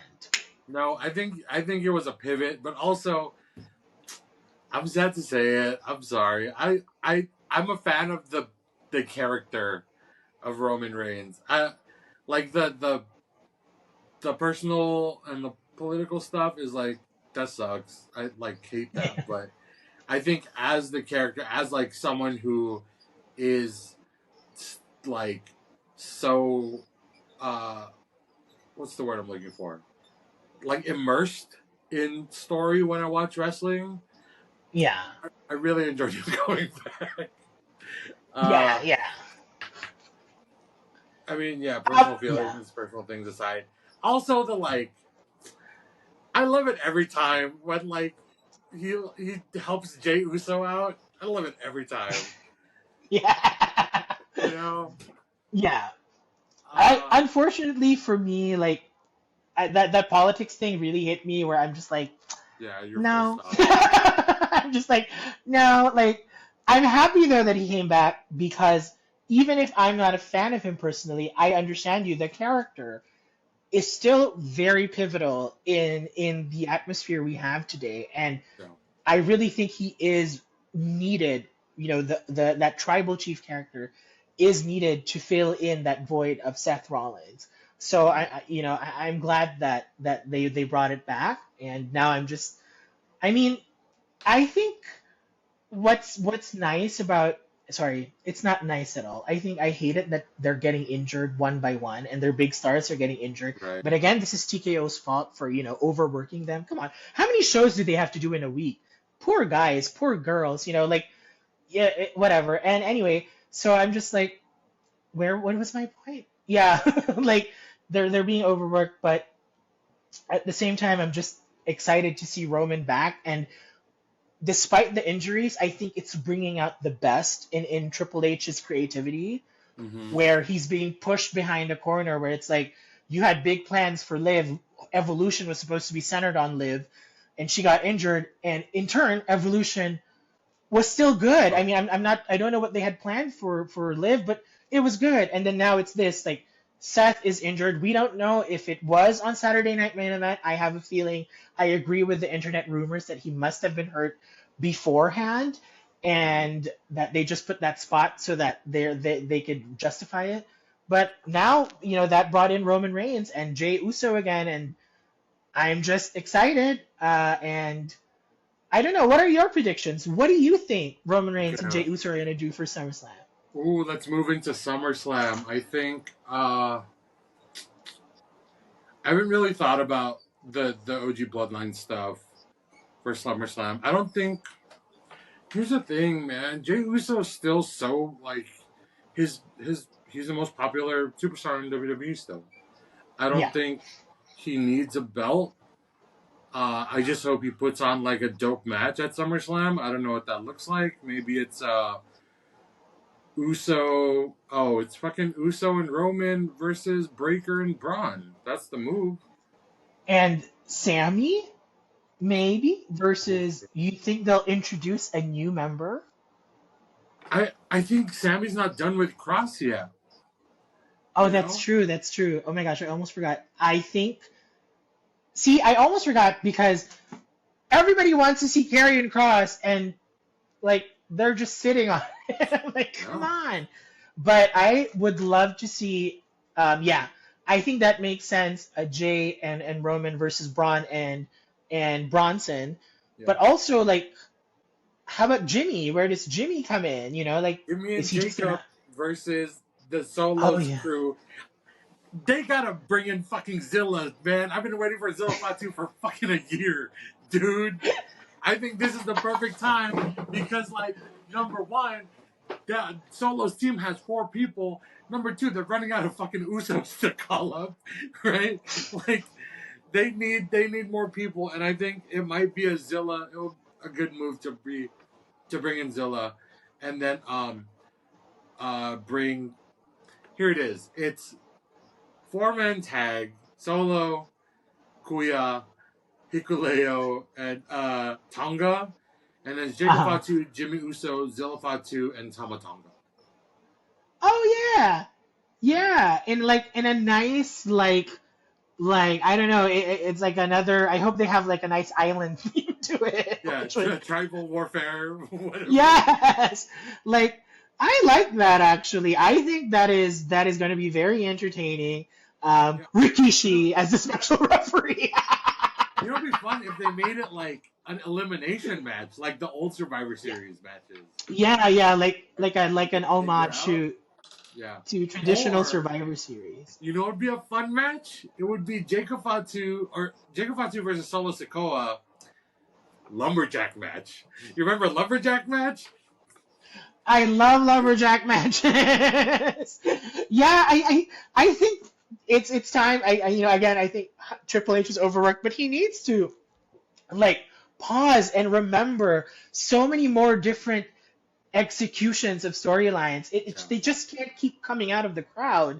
No, I think it was a pivot, but also I'm sad to say it. I'm sorry. I'm a fan of the character of Roman Reigns. I like the personal and the political stuff is like that sucks. I like hate that, but I think as the character, as like someone who is like so uh what's the word I'm looking for? Like immersed in story when I watch wrestling. Yeah, I really enjoyed him going back. yeah, Uh yeah. I mean, yeah, personal Yeah. feelings, personal things aside. Also the like I love it every time when like he helps Jay Uso out. I love it every time. Yeah. You know? Yeah. I Uh unfortunately for me, like that politics thing really hit me where I'm just like, yeah, you're full no. stop. I'm just like, no, like I'm happy though that he came back because even if I'm not a fan of him personally, I understand you. The character is still very pivotal in the atmosphere we have today, and No. I really think he is needed. The that tribal chief character is needed to fill in that void of Seth Rollins. So I'm glad that they brought it back, and now I'm just. I mean, I think what's nice about sorry, it's not nice at all. I think I hate it that they're getting injured one by one and their big stars are getting injured. But Right. again, this is TKO's fault for, overworking them. Come on. How many shows do they have to do in a week? Poor guys, poor girls, like yeah, whatever. And anyway, so I'm just like, what was my point? Yeah, like they're being overworked, but at the same time I'm just excited to see Roman back, and despite the injuries, I think it's bringing out the best in Triple H's creativity, Mm-hmm. where he's being pushed behind a corner, where it's like you had big plans for Liv. Evolution was supposed to be centered on Liv, and she got injured, and in turn, Evolution was still good. I Oh, mean, I don't know what they had planned for Liv, but it was good. And then now it's this like Seth is injured. We don't know if it was on Saturday Night Main Event. I have a feeling I agree with the internet rumors that he must have been hurt beforehand, mm-hmm. and that they just put that spot so that they could justify it. But now, that brought in Roman Reigns and Jey Uso again, and I'm just excited. And I don't know. What are your predictions? What do you think Roman Reigns and Jey Okay. Uso are going to do for SummerSlam? Ooh, let's move into SummerSlam. I think I haven't really thought about the OG Bloodline stuff for SummerSlam. I don't think. Here's the thing, man. Jey Uso is still so like he's the most popular superstar in WWE still. I don't Yeah. think he needs a belt. I just hope he puts on like a dope match at SummerSlam. I don't know what that looks like. Maybe it's Uso. Oh, it's fucking Uso and Roman versus Breaker and Braun. That's the move. And Sammy, maybe, versus you think they'll introduce a new member? I think Sammy's not done with Cross yet. Oh, that's true. That's true. Oh my gosh, I almost forgot. I almost forgot because everybody wants to see Karrion Cross, and like they're just sitting on it. Like, come on. But I would love to see. I think that makes sense. Jay and Roman versus Braun and Bronson, but also like, how about Jimmy? Where does Jimmy come in? You know, like Jimmy and is he Jacob versus the Solos yeah. crew. They gotta bring in fucking Zilla, man. I've been waiting for Zilla Fatu for fucking a year, dude. I think this is the perfect time because, like, number one, the Solos team has 4 people. Number 2, they're running out of fucking Usos to call up, right? Like, they need more people, and I think it might be a good move to bring in Zilla, and then bring. Here it is. It's 4-man tag: Solo, Kuya, Hikuleo, and Tonga, and then Jacob Fatu, Jimmy Uso, Zilla Fatu, and Tama Tonga. Oh yeah, in a nice like I don't know, it's like another. I hope they have like a nice island theme to it. Yeah, tribal warfare. Whatever. Yes, like I like that actually. I think that is going to be very entertaining. Rikishi as a special referee. You know, it'd be fun if they made it like an elimination match, like the old Survivor Series matches. Yeah, like an homage to traditional Or, Survivor Series. You know, what would be a fun match. It would be Jacob Fatu versus Solo Sikoa lumberjack match. You remember lumberjack match? I love lumberjack matches. Yeah, I think it's time. I think Triple H is overworked, but he needs to like pause and remember so many more different executions of storylines. They just can't keep coming out of the crowd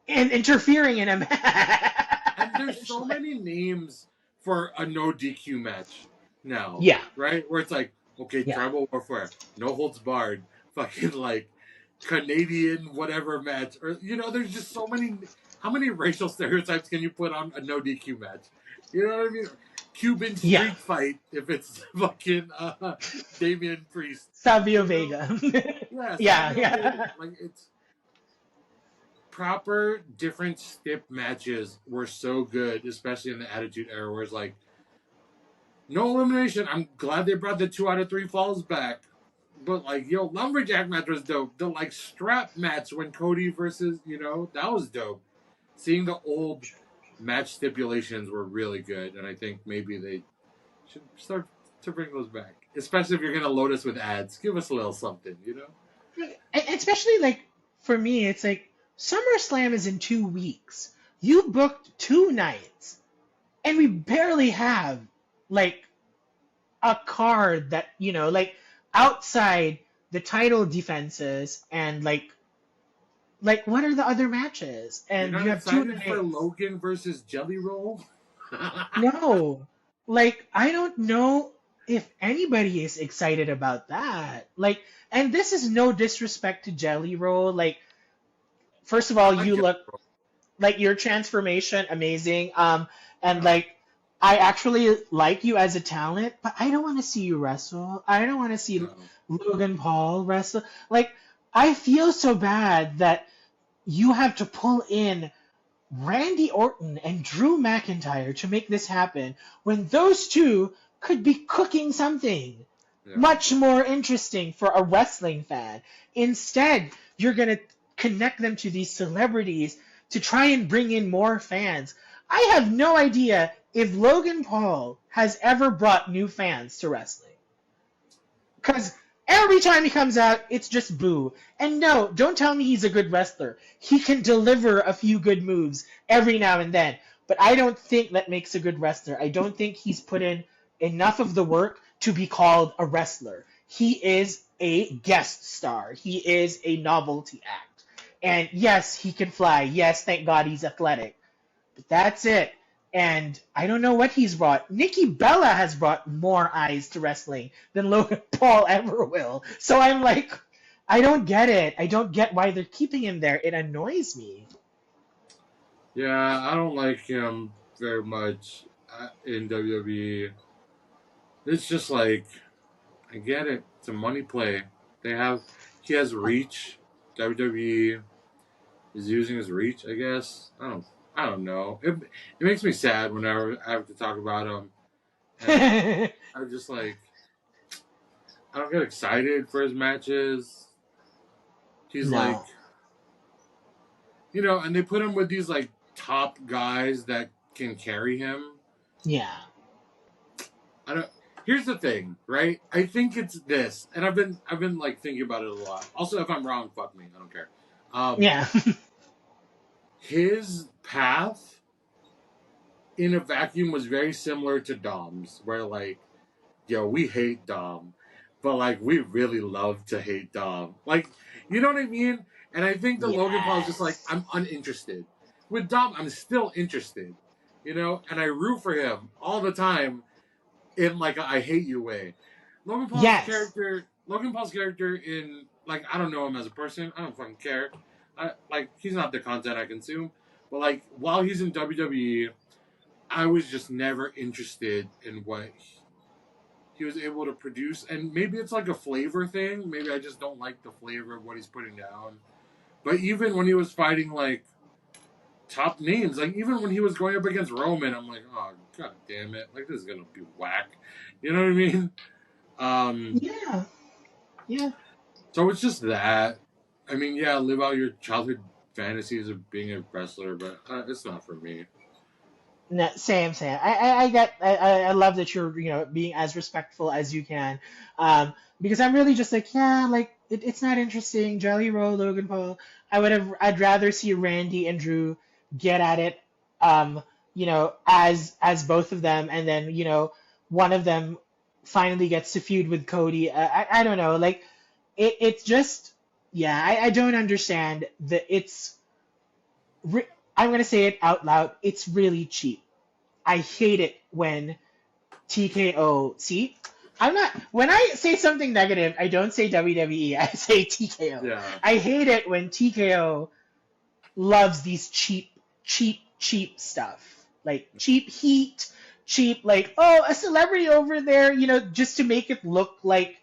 and interfering in a match. And there's so many names for a no DQ match now. Yeah. Right? Where it's like, okay, tribal warfare, no holds barred, fucking like Canadian whatever match. Or, you know, there's just so many. How many racial stereotypes can you put on a no DQ match? You know what I mean? Cuban street fight if it's fucking Damian Priest. Savio Vega. Yeah. Like, it's proper different stip matches were so good, especially in the Attitude Era, where it's like no elimination. I'm glad they brought the 2 out of 3 falls back. But like, lumberjack match was dope. The like strap match when Cody versus, that was dope. Seeing the old match stipulations were really good, and I think maybe they should start to bring those back. Especially if you're going to load us with ads. Give us a little something, Especially, like, for me, it's like, SummerSlam is in 2 weeks. You booked 2 nights, and we barely have, like, a card that, like, outside the title defenses and, like, what are the other matches? And you're not you have 2 nights for Logan versus Jelly Roll? No. Like, I don't know if anybody is excited about that. Like, and this is no disrespect to Jelly Roll. Like, first of all, you look like your transformation amazing. And like, I actually like you as a talent, but I don't want to see you wrestle. I don't want to see Logan Paul wrestle. Like, I feel so bad that you have to pull in Randy Orton and Drew McIntyre to make this happen when those two could be cooking something much more interesting for a wrestling fan. Instead, you're going to connect them to these celebrities to try and bring in more fans. I have no idea if Logan Paul has ever brought new fans to wrestling. Because every time he comes out, it's just boo. And no, don't tell me he's a good wrestler. He can deliver a few good moves every now and then. But I don't think that makes a good wrestler. I don't think he's put in enough of the work to be called a wrestler. He is a guest star. He is a novelty act. And yes, he can fly. Yes, thank God he's athletic. But that's it. And I don't know what he's brought. Nikki Bella has brought more eyes to wrestling than Logan Paul ever will. So I'm like, I don't get it. I don't get why they're keeping him there. It annoys me. Yeah, I don't like him very much in WWE. It's just like, I get it. It's a money play. He has reach. WWE is using his reach, I guess. I don't know. It makes me sad whenever I have to talk about him. And I'm just like, I don't get excited for his matches. He's No. like, and they put him with these like top guys that can carry him. Yeah. Here's the thing, right? I think it's this, and I've been like thinking about it a lot. Also, if I'm wrong, fuck me, I don't care. Yeah. His path in a vacuum was very similar to Dom's, where like, yo, we hate Dom, but like we really love to hate Dom. Like, you know what I mean? And I think that Logan Paul is just like, I'm uninterested. With Dom, I'm still interested, and I root for him all the time in like a I hate you way. Logan Paul's character in like, I don't know him as a person. I don't fucking care. He's not the content I consume. But like, while he's in WWE, I was just never interested in what he was able to produce. And maybe it's like a flavor thing. Maybe I just don't like the flavor of what he's putting down. But even when he was fighting like top names, like even when he was going up against Roman, I'm like, oh god damn it, like this is gonna be whack. You know what I mean? Yeah. So it's just that. I mean, yeah, live out your childhood fantasies of being a wrestler, but it's not for me. No, same. I love that you're being as respectful as you can, because I'm really just like, yeah, like it's not interesting. Jelly Roll, Logan Paul. I'd rather see Randy and Drew get at it, as both of them, and then one of them finally gets to feud with Cody. I don't know, like it's just, yeah, I don't understand that I'm gonna say it out loud. It's really cheap. I hate it when TKO. See, when I say something negative, I don't say WWE. I say TKO. Yeah. I hate it when TKO loves these cheap stuff, like cheap heat, cheap like, oh, a celebrity over there, just to make it look like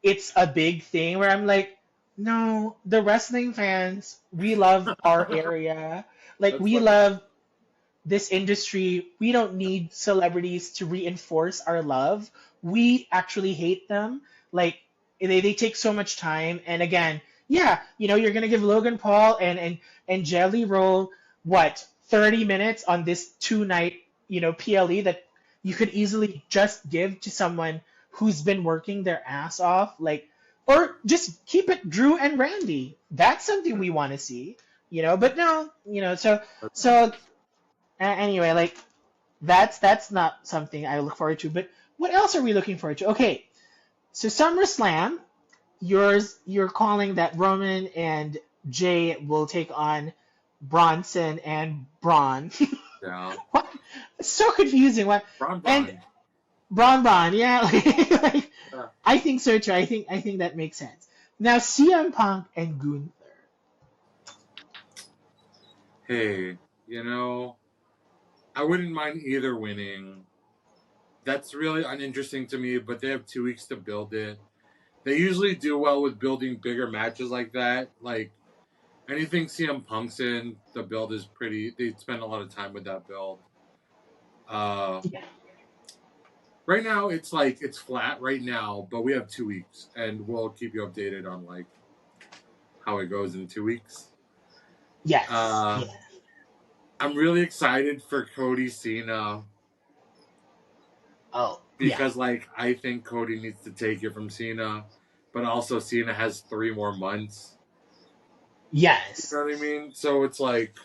it's a big thing. Where I'm like, no, the wrestling fans, we love our area. Like, we love this industry. We don't need celebrities to reinforce our love. We actually hate them. Like, they take so much time. And again, yeah, you're gonna give Logan Paul and Jelly Roll 30 minutes on this 2-night PLE that you could easily just give to someone who's been working their ass off, like, or just keep it Drew and Randy. That's something we want to see, But no, so anyway, like that's not something I look forward to. But what else are we looking forward to? Okay, so SummerSlam, you're calling that Roman and Jay will take on Bronson and Braun. Yeah. What? It's so confusing. What? Braun. And Braun, yeah. Like, Yeah. I think so too. I think that makes sense. Now CM Punk and Gunther. Hey, I wouldn't mind either winning. That's really uninteresting to me, but they have 2 weeks to build it. They usually do well with building bigger matches like that. Like, anything CM Punk's in, the build is pretty. They spend a lot of time with that build. Yeah. Right now, it's flat right now, but we have 2 weeks, and we'll keep you updated on like how it goes in 2 weeks. Yes. Yeah. I'm really excited for Cody Cena. Oh. Because I think Cody needs to take it from Cena, but also Cena has 3 more months. Yes. You know what I mean? So it's like,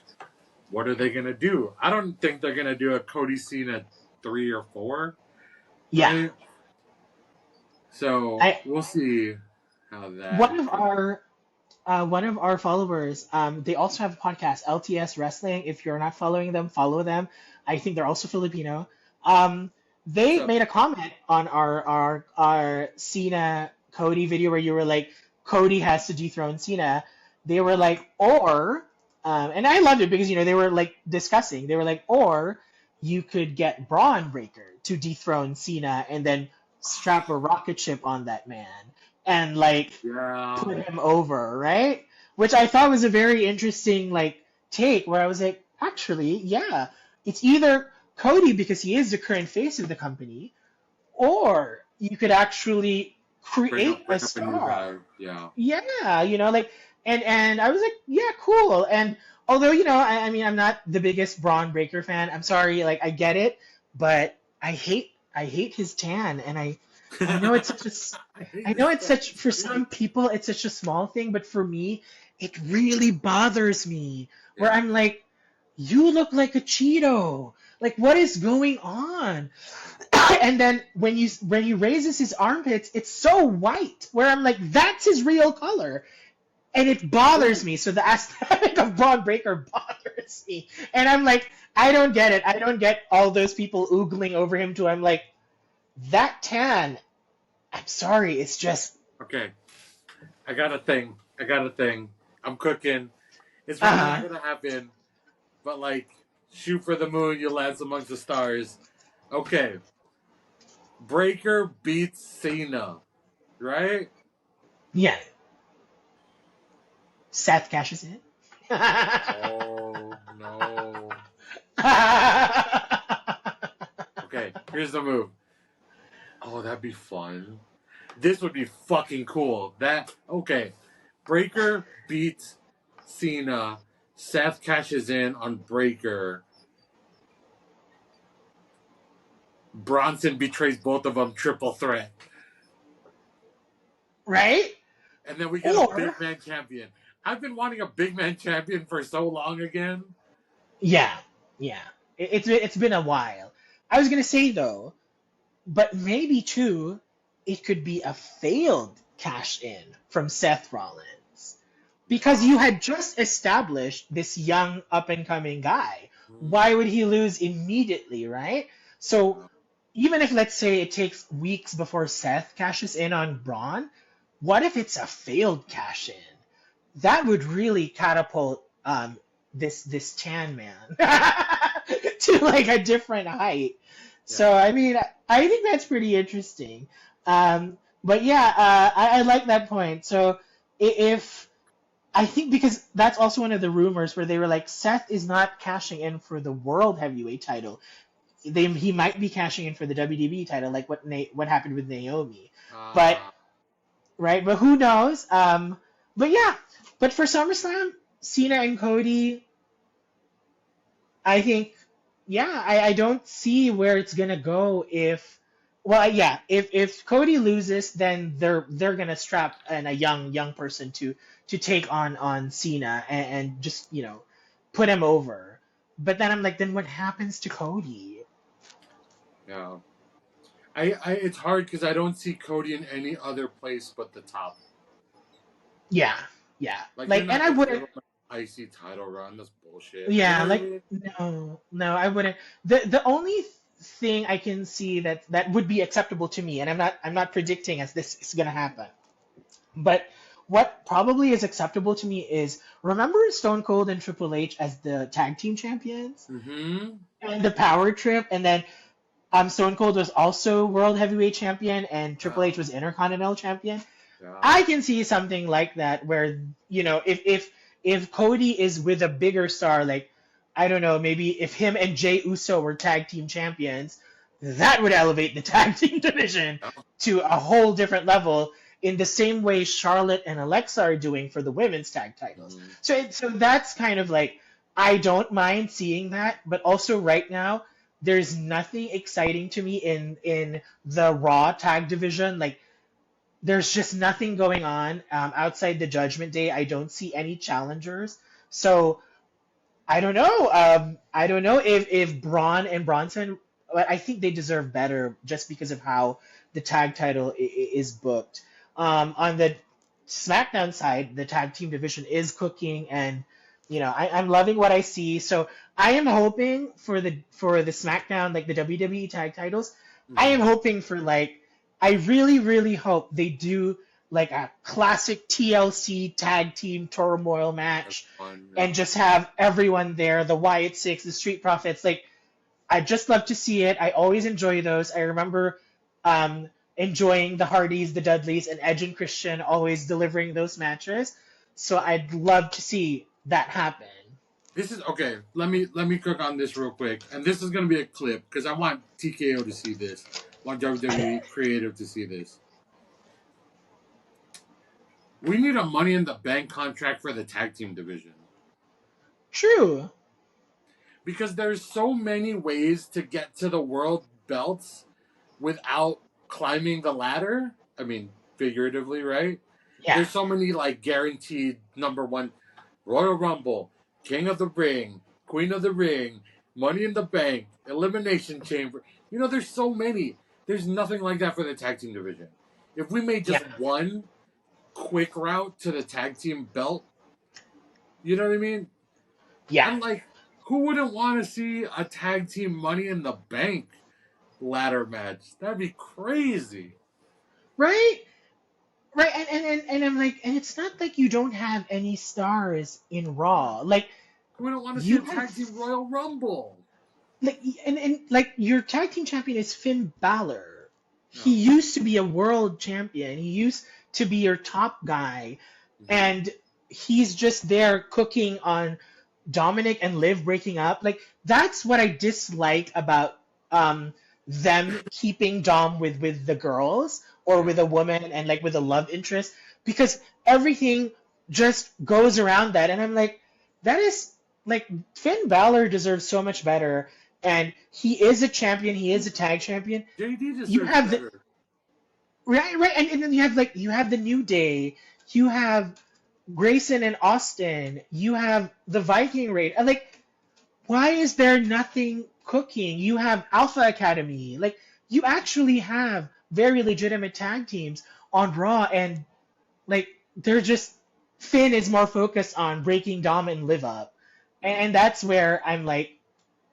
what are they gonna do? I don't think they're gonna do a Cody Cena 3 or 4, Yeah. right? So I we'll see how that one of goes. our one of our followers, they also have a podcast, LTS Wrestling. If you're not following them, follow them. I think they're also Filipino. Um, What's they up? made a comment on our Cena Cody video where you were like, Cody has to dethrone Cena. They were like, or, and I loved it because they were like discussing. They were like, or you could get Braun Breaker to dethrone Cena and then strap a rocket ship on that man and like Yeah. put him over, right? Which I thought was a very interesting like take where I was like, actually, yeah, it's either Cody because he is the current face of the company, or you could actually create Bring a up a new guy. star. Yeah. Yeah, like and I was like, yeah, cool. And although, I mean I'm not the biggest Braun Breaker fan. I'm sorry, like I get it, but I hate his tan and I know it's such I know it's such for some people it's such a small thing, but for me it really bothers me. Where Yeah. I'm like, you look like a Cheeto. Like what is going on? And then when he raises his armpits, it's so white. Where I'm like, that's his real color, and it bothers me. So the aesthetic of Braun Breaker bothers me, and I'm like, I don't get it. I don't get all those people oogling over him too. I'm like, that tan. I'm sorry, it's just Okay. I got a thing. I'm cooking. It's probably not uh gonna happen, but like, shoot for the moon, you lands amongst the stars. Okay. Breaker beats Cena, right? yeah. Seth cashes in. Oh no. Okay, here's the move. Oh, that'd be fun. This would be fucking cool. Okay. Breaker beats Cena. Seth cashes in on Breaker. Bronson betrays both of them. Triple threat. Right? And then we get a Or big man champion. I've been wanting a big man champion for so long again. yeah, yeah. It's been a while. I was gonna say though, but maybe too, it could be a failed cash in from Seth Rollins because you had just established this young up and coming guy. Why would he lose immediately, right? So even if let's say it takes weeks before Seth cashes in on Braun, what if it's a failed cash in? That would really catapult this tan man to like a different height. So Yeah. I mean, I think that's pretty interesting. But yeah, I like that point. So if I think because that's also one of the rumors where they were like Seth is not cashing in for the world heavyweight title. He might be cashing in for the WWE title, like what happened with Naomi. But Uh, right, but who knows? But yeah, but for SummerSlam, Cena and Cody, I think, yeah, I don't see where it's gonna go if, well, yeah, if Cody loses, then they're gonna strap a young person to take on Cena and just put him over. But then I'm like, then what happens to Cody? yeah. It's hard because I don't see Cody in any other place but the top. Yeah, yeah, Like, you're like, and not I gonna wouldn't. give him an IC title run. That's bullshit. You know Yeah, what I like mean? no, I wouldn't. The only thing I can see that would be acceptable to me, and I'm not predicting as this is gonna happen, but what probably is acceptable to me is remember Stone Cold and Triple H as the tag team champions Mm-hmm. and the power trip, and then Stone Cold was also world heavyweight champion and Triple Yeah. H was intercontinental champion. Yeah. I can see something like that where if Cody is with a bigger star, like I don't know, maybe if him and Jey Uso were tag team champions, that would elevate the tag team division Yeah. to a whole different level. In the same way Charlotte and Alexa are doing for the women's tag titles. Mm-hmm. So that's kind of like I don't mind seeing that, but also right now there's nothing exciting to me in the Raw tag division. Like there's just nothing going on outside the Judgment Day. I don't see any challengers. So I don't know. I don't know if Braun and Bronson, but I think they deserve better just because of how the tag title is booked. On the SmackDown side, the tag team division is cooking, and I'm loving what I see. So I am hoping for the SmackDown, like the WWE tag titles. I am Mm-hmm. hoping for like I really really hope they do like a classic TLC tag team turmoil That's match fun. and Yeah. just have everyone there, the Wyatt Six, the Street Profits. Like, I just love to see it. I always enjoy those. I remember enjoying the Hardys, the Dudleys, and Edge and Christian always delivering those matches. So I'd love to see that happen. This is okay. Let me cook on this real quick, and this is gonna be a clip because I want TKO to see this. I want WWE Creative to see this. We need a Money in the Bank contract for the tag team division True. because there's so many ways to get to the world belts without climbing the ladder. I mean, figuratively, right? Yeah. There's so many like guaranteed number one Royal Rumble, King of the Ring, Queen of the Ring, Money in the Bank, Elimination Chamber. There's so many. There's nothing like that for the tag team division. If we made Yeah. just one quick route to the tag team belt, you know what I mean? Yeah. I'm like, who wouldn't want to see a tag team Money in the Bank ladder match? That'd be crazy. Right? Right. And I'm like, and it's not like you don't have any stars in Raw. Like, Who wouldn't want to see you a have tag team Royal Rumble? like and like your tag team champion is Finn Balor. He No. used to be a world champion. He used to be your top guy, Mm-hmm. and he's just there cooking on Dominic and Liv breaking up. Like that's what I dislike about them keeping Dom with the girls or Yeah. with a woman and like with a love interest because everything just goes around that, and I'm like, that is like Finn Balor deserves so much better, and he is a champion. He is a tag champion. JD You deserves have the better. right, and then you have the New Day. You have Grayson and Austin. You have the Viking Raid. And like, why is there nothing cooking? You have Alpha Academy. Like, you actually have very legitimate tag teams on Raw, and like, they're just Finn is more focused on breaking Dom and Liv up, and that's where I'm like,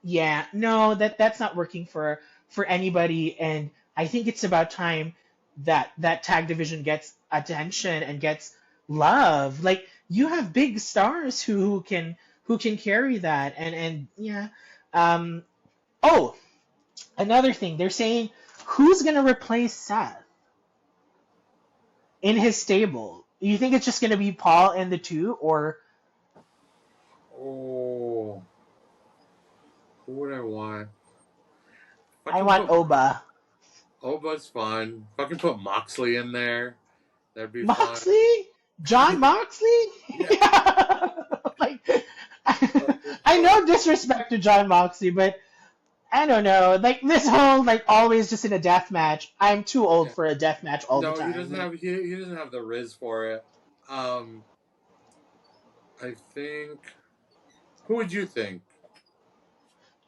yeah, no, that's not working for anybody, and I think it's about time that tag division gets attention and gets love. Like you have big stars who can carry that, and yeah. Um, oh, another thing, they're saying who's gonna replace Seth in his stable? You think it's just gonna be Paul and the two, or Oh, who would I want? I Fucking want put Oba. Oba's fun. Fucking put Moxley in there. That'd be fun. Moxley? John Yeah. Moxley? Yeah. Yeah. Like, Fucking I put. know disrespect to John Moxley, but I don't know. Like this whole like always just in a death match. I'm too old Yeah. for a death match all the No, he time. doesn't Like have he doesn't have the riz for it. Um, I think. Who would you think?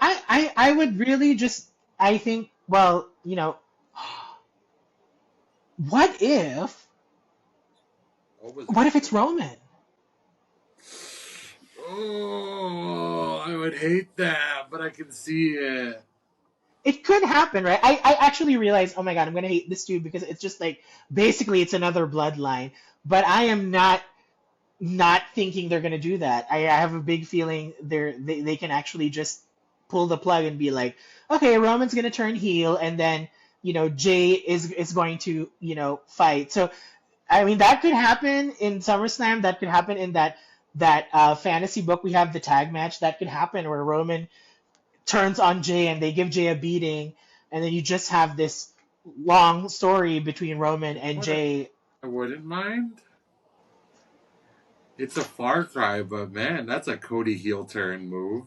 I would really just I think well, what if Oba's what if good. it's Roman? Oh, I would hate that, but I can see it. It could happen, right? I actually realized, oh my god, I'm gonna hate this dude because it's just like basically it's another bloodline. But I am not thinking they're gonna do that. I have a big feeling they can actually just pull the plug and be like, okay, Roman's gonna turn heel, and then Jay is going to fight. So I mean that could happen in SummerSlam. That could happen in that fantasy book we have, the tag match. That could happen where Roman turns on Jay and they give Jay a beating, and then you just have this long story between Roman and What Jay. I wouldn't mind. It's a far cry, but man, that's a Cody heel turn move.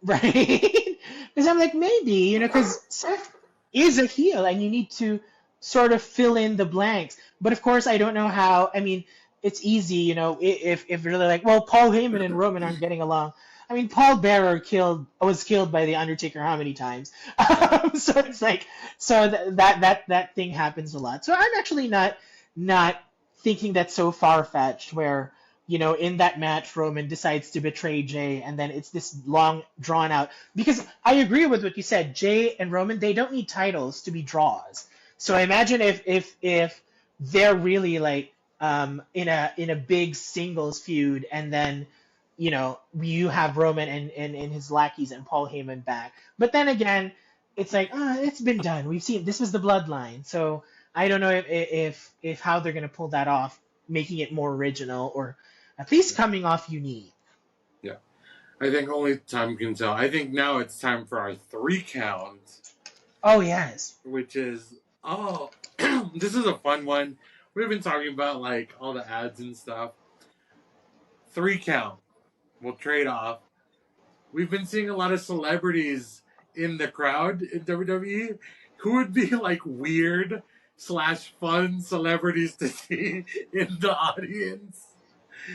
Right? Because I'm like, maybe, because Seth is a heel and you need to sort of fill in the blanks. But of course, I don't know how. I mean, it's easy, if they're like, well, Paul Heyman and Roman aren't getting along. I mean, Paul Bearer was killed by the Undertaker how many times? So it's like, so that thing happens a lot. So I'm actually not thinking that's so far fetched. Where in that match Roman decides to betray Jay, and then it's this long drawn out. Because I agree with what you said, Jay and Roman, they don't need titles to be draws. So I imagine if they're really like in a big singles feud, and then you have Roman and his lackeys and Paul Heyman back. But then again, it's like, it's been done. We've seen this was the bloodline. So I don't know if how they're gonna pull that off, making it more original or at least coming off unique. Yeah. I think only time can tell. I think now it's time for our 3 count. Oh yes. Which is this is a fun one. We've been talking about like all the ads and stuff. 3 count. We'll trade off. We've been seeing a lot of celebrities in the crowd in WWE. Who would be like weird / fun celebrities to see in the audience?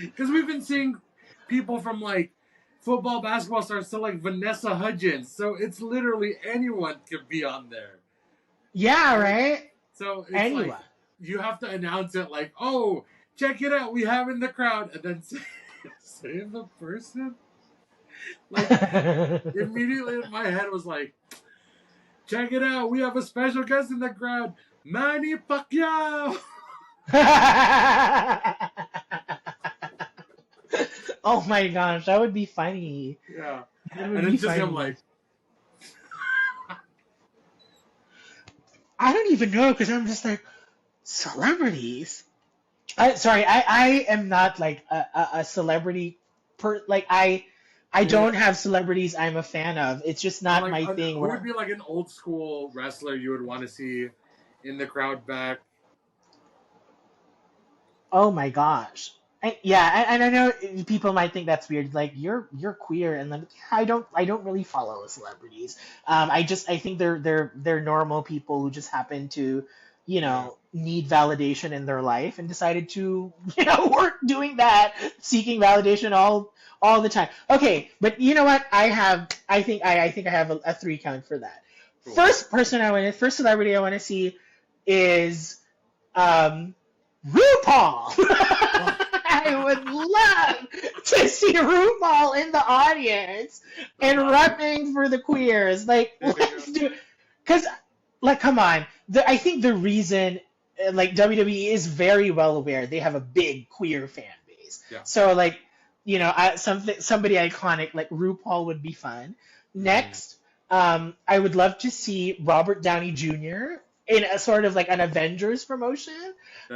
Because we've been seeing people from like football, basketball stars to like Vanessa Hudgens. So it's literally anyone could be on there. Yeah, right? So it's anyone. Like you have to announce it like, oh, check it out, we have in the crowd, and then say the person. Like immediately in my head was like, check it out, we have a special guest in the crowd, Manny Pacquiao. Oh my gosh, that would be funny. Yeah, and it's just him like. I don't even know, because I'm just like, celebrities. I am not like a celebrity I don't have celebrities I'm a fan of. It's just not like, my thing. Who would be like an old school wrestler you would want to see in the crowd back? Oh my gosh. And I know people might think that's weird. Like you're queer, and then I don't really follow celebrities. I think they're normal people who just happen to, need validation in their life and decided to, work doing that, seeking validation all the time. Okay, but you know what? I think I have a 3 count for that. Cool. First celebrity I want to see is RuPaul. I would love to see RuPaul in the audience and repping for the queers. Like, let's do, because, like, come on. I think the reason, like, WWE is very well aware they have a big queer fan base. Yeah. So, like, somebody iconic like RuPaul would be fun. Next, I would love to see Robert Downey Jr. in a sort of like an Avengers promotion.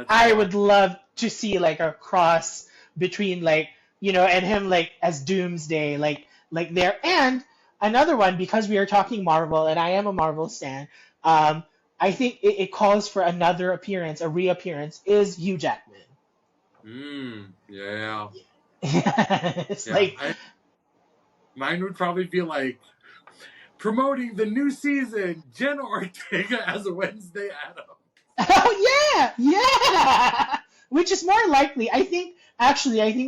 I would love to see like a cross between like, and him like as Doomsday, like there. And another one, because we are talking Marvel and I am a Marvel stan, I think it calls for another appearance, a reappearance, is Hugh Jackman. Yeah. It's like... Mine would probably be like, promoting the new season, Jenna Ortega as a Wednesday Addams. Oh yeah, which is more likely. I think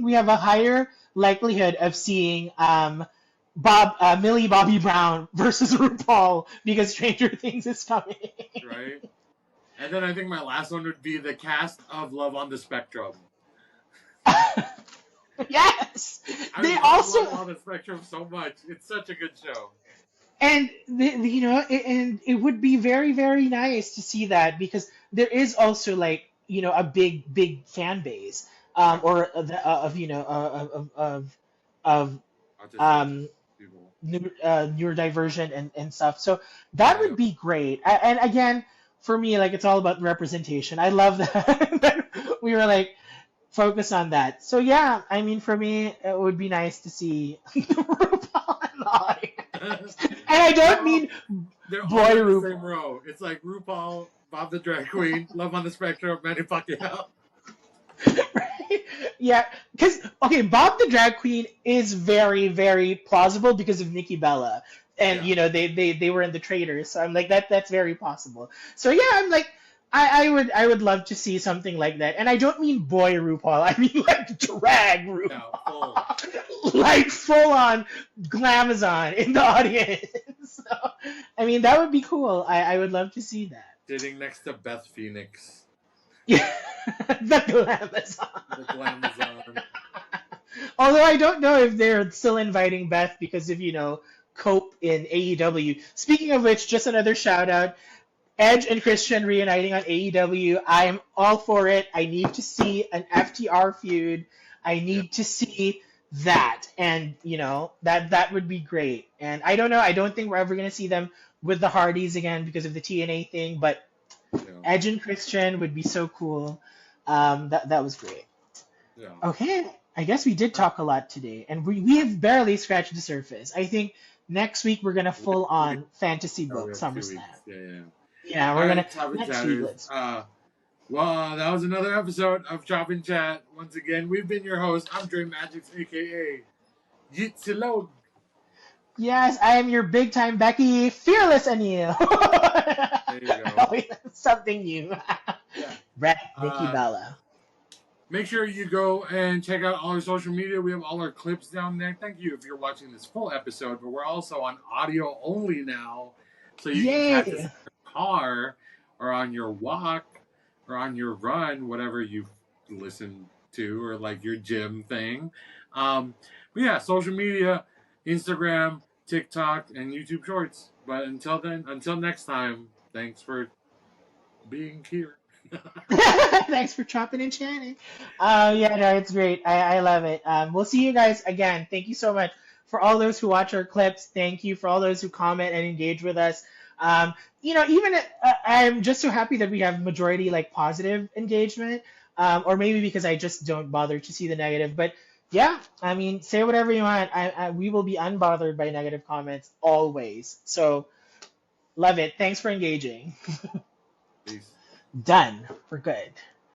we have a higher likelihood of seeing Millie Bobby Brown versus RuPaul because Stranger Things is coming. Right. And then I think my last one would be the cast of Love on the Spectrum. Yes, I love Love on the Spectrum so much. It's such a good show. And and it would be very, very nice to see that, because there is also like a big fan base or neurodivergent and stuff. So that would be great. And again, for me, like, it's all about representation. I love that we were like focus on that. So yeah, I mean, for me, it would be nice to see RuPaul in the audience. And I don't mean they're boy all in the RuPaul. same row. It's like RuPaul, Bob the Drag Queen, Love on the Spectrum, Manny Pacquiao. Right? Yeah, because Bob the Drag Queen is very, very plausible because of Nikki Bella, and they were in the Traitors, so I'm like that's very possible. So yeah, I'm like I would love to see something like that. And I don't mean boy RuPaul. I mean like drag RuPaul. Like full on glamazon in the audience. So, I mean, that would be cool. I would love to see that. Sitting next to Beth Phoenix. Yeah. The glamazon. The glamazon. Although I don't know if they're still inviting Beth because of, Cope in AEW. Speaking of which, just another shout out. Edge and Christian reuniting on AEW. I'm all for it. I need to see an FTR feud. I need to see that. And, that would be great. And I don't know. I don't think we're ever going to see them with the Hardys again because of the TNA thing. But Edge and Christian would be so cool. That was great. Yeah. Okay. I guess we did talk a lot today. And we have barely scratched the surface. I think next week we're going to full on fantasy book SummerSlam. Yeah, we're gonna next week. Well, that was another episode of Chop and Chat. Once again, we've been your host. I'm Dre Magix, aka Yitzilog. Yes, I am your big time Becky, Fearless Anil. There you go. Something new. Nikki Bella. Make sure you go and check out all our social media. We have all our clips down there. Thank you if you're watching this full episode, but we're also on audio only now, so you can catch us in your car or on your walk or on your run, whatever you listen to, or like your gym thing. But yeah, social media, Instagram, TikTok, and YouTube Shorts. But until next time, thanks for being here. Thanks for chopping and chatting. It's great. I love it. We'll see you guys again. Thank you so much for all those who watch our clips. Thank you for all those who comment and engage with us. I'm just so happy that we have majority like positive engagement, or maybe because I just don't bother to see the negative. But yeah, I mean, say whatever you want. We will be unbothered by negative comments always. So love it. Thanks for engaging. Peace. Done. We're good.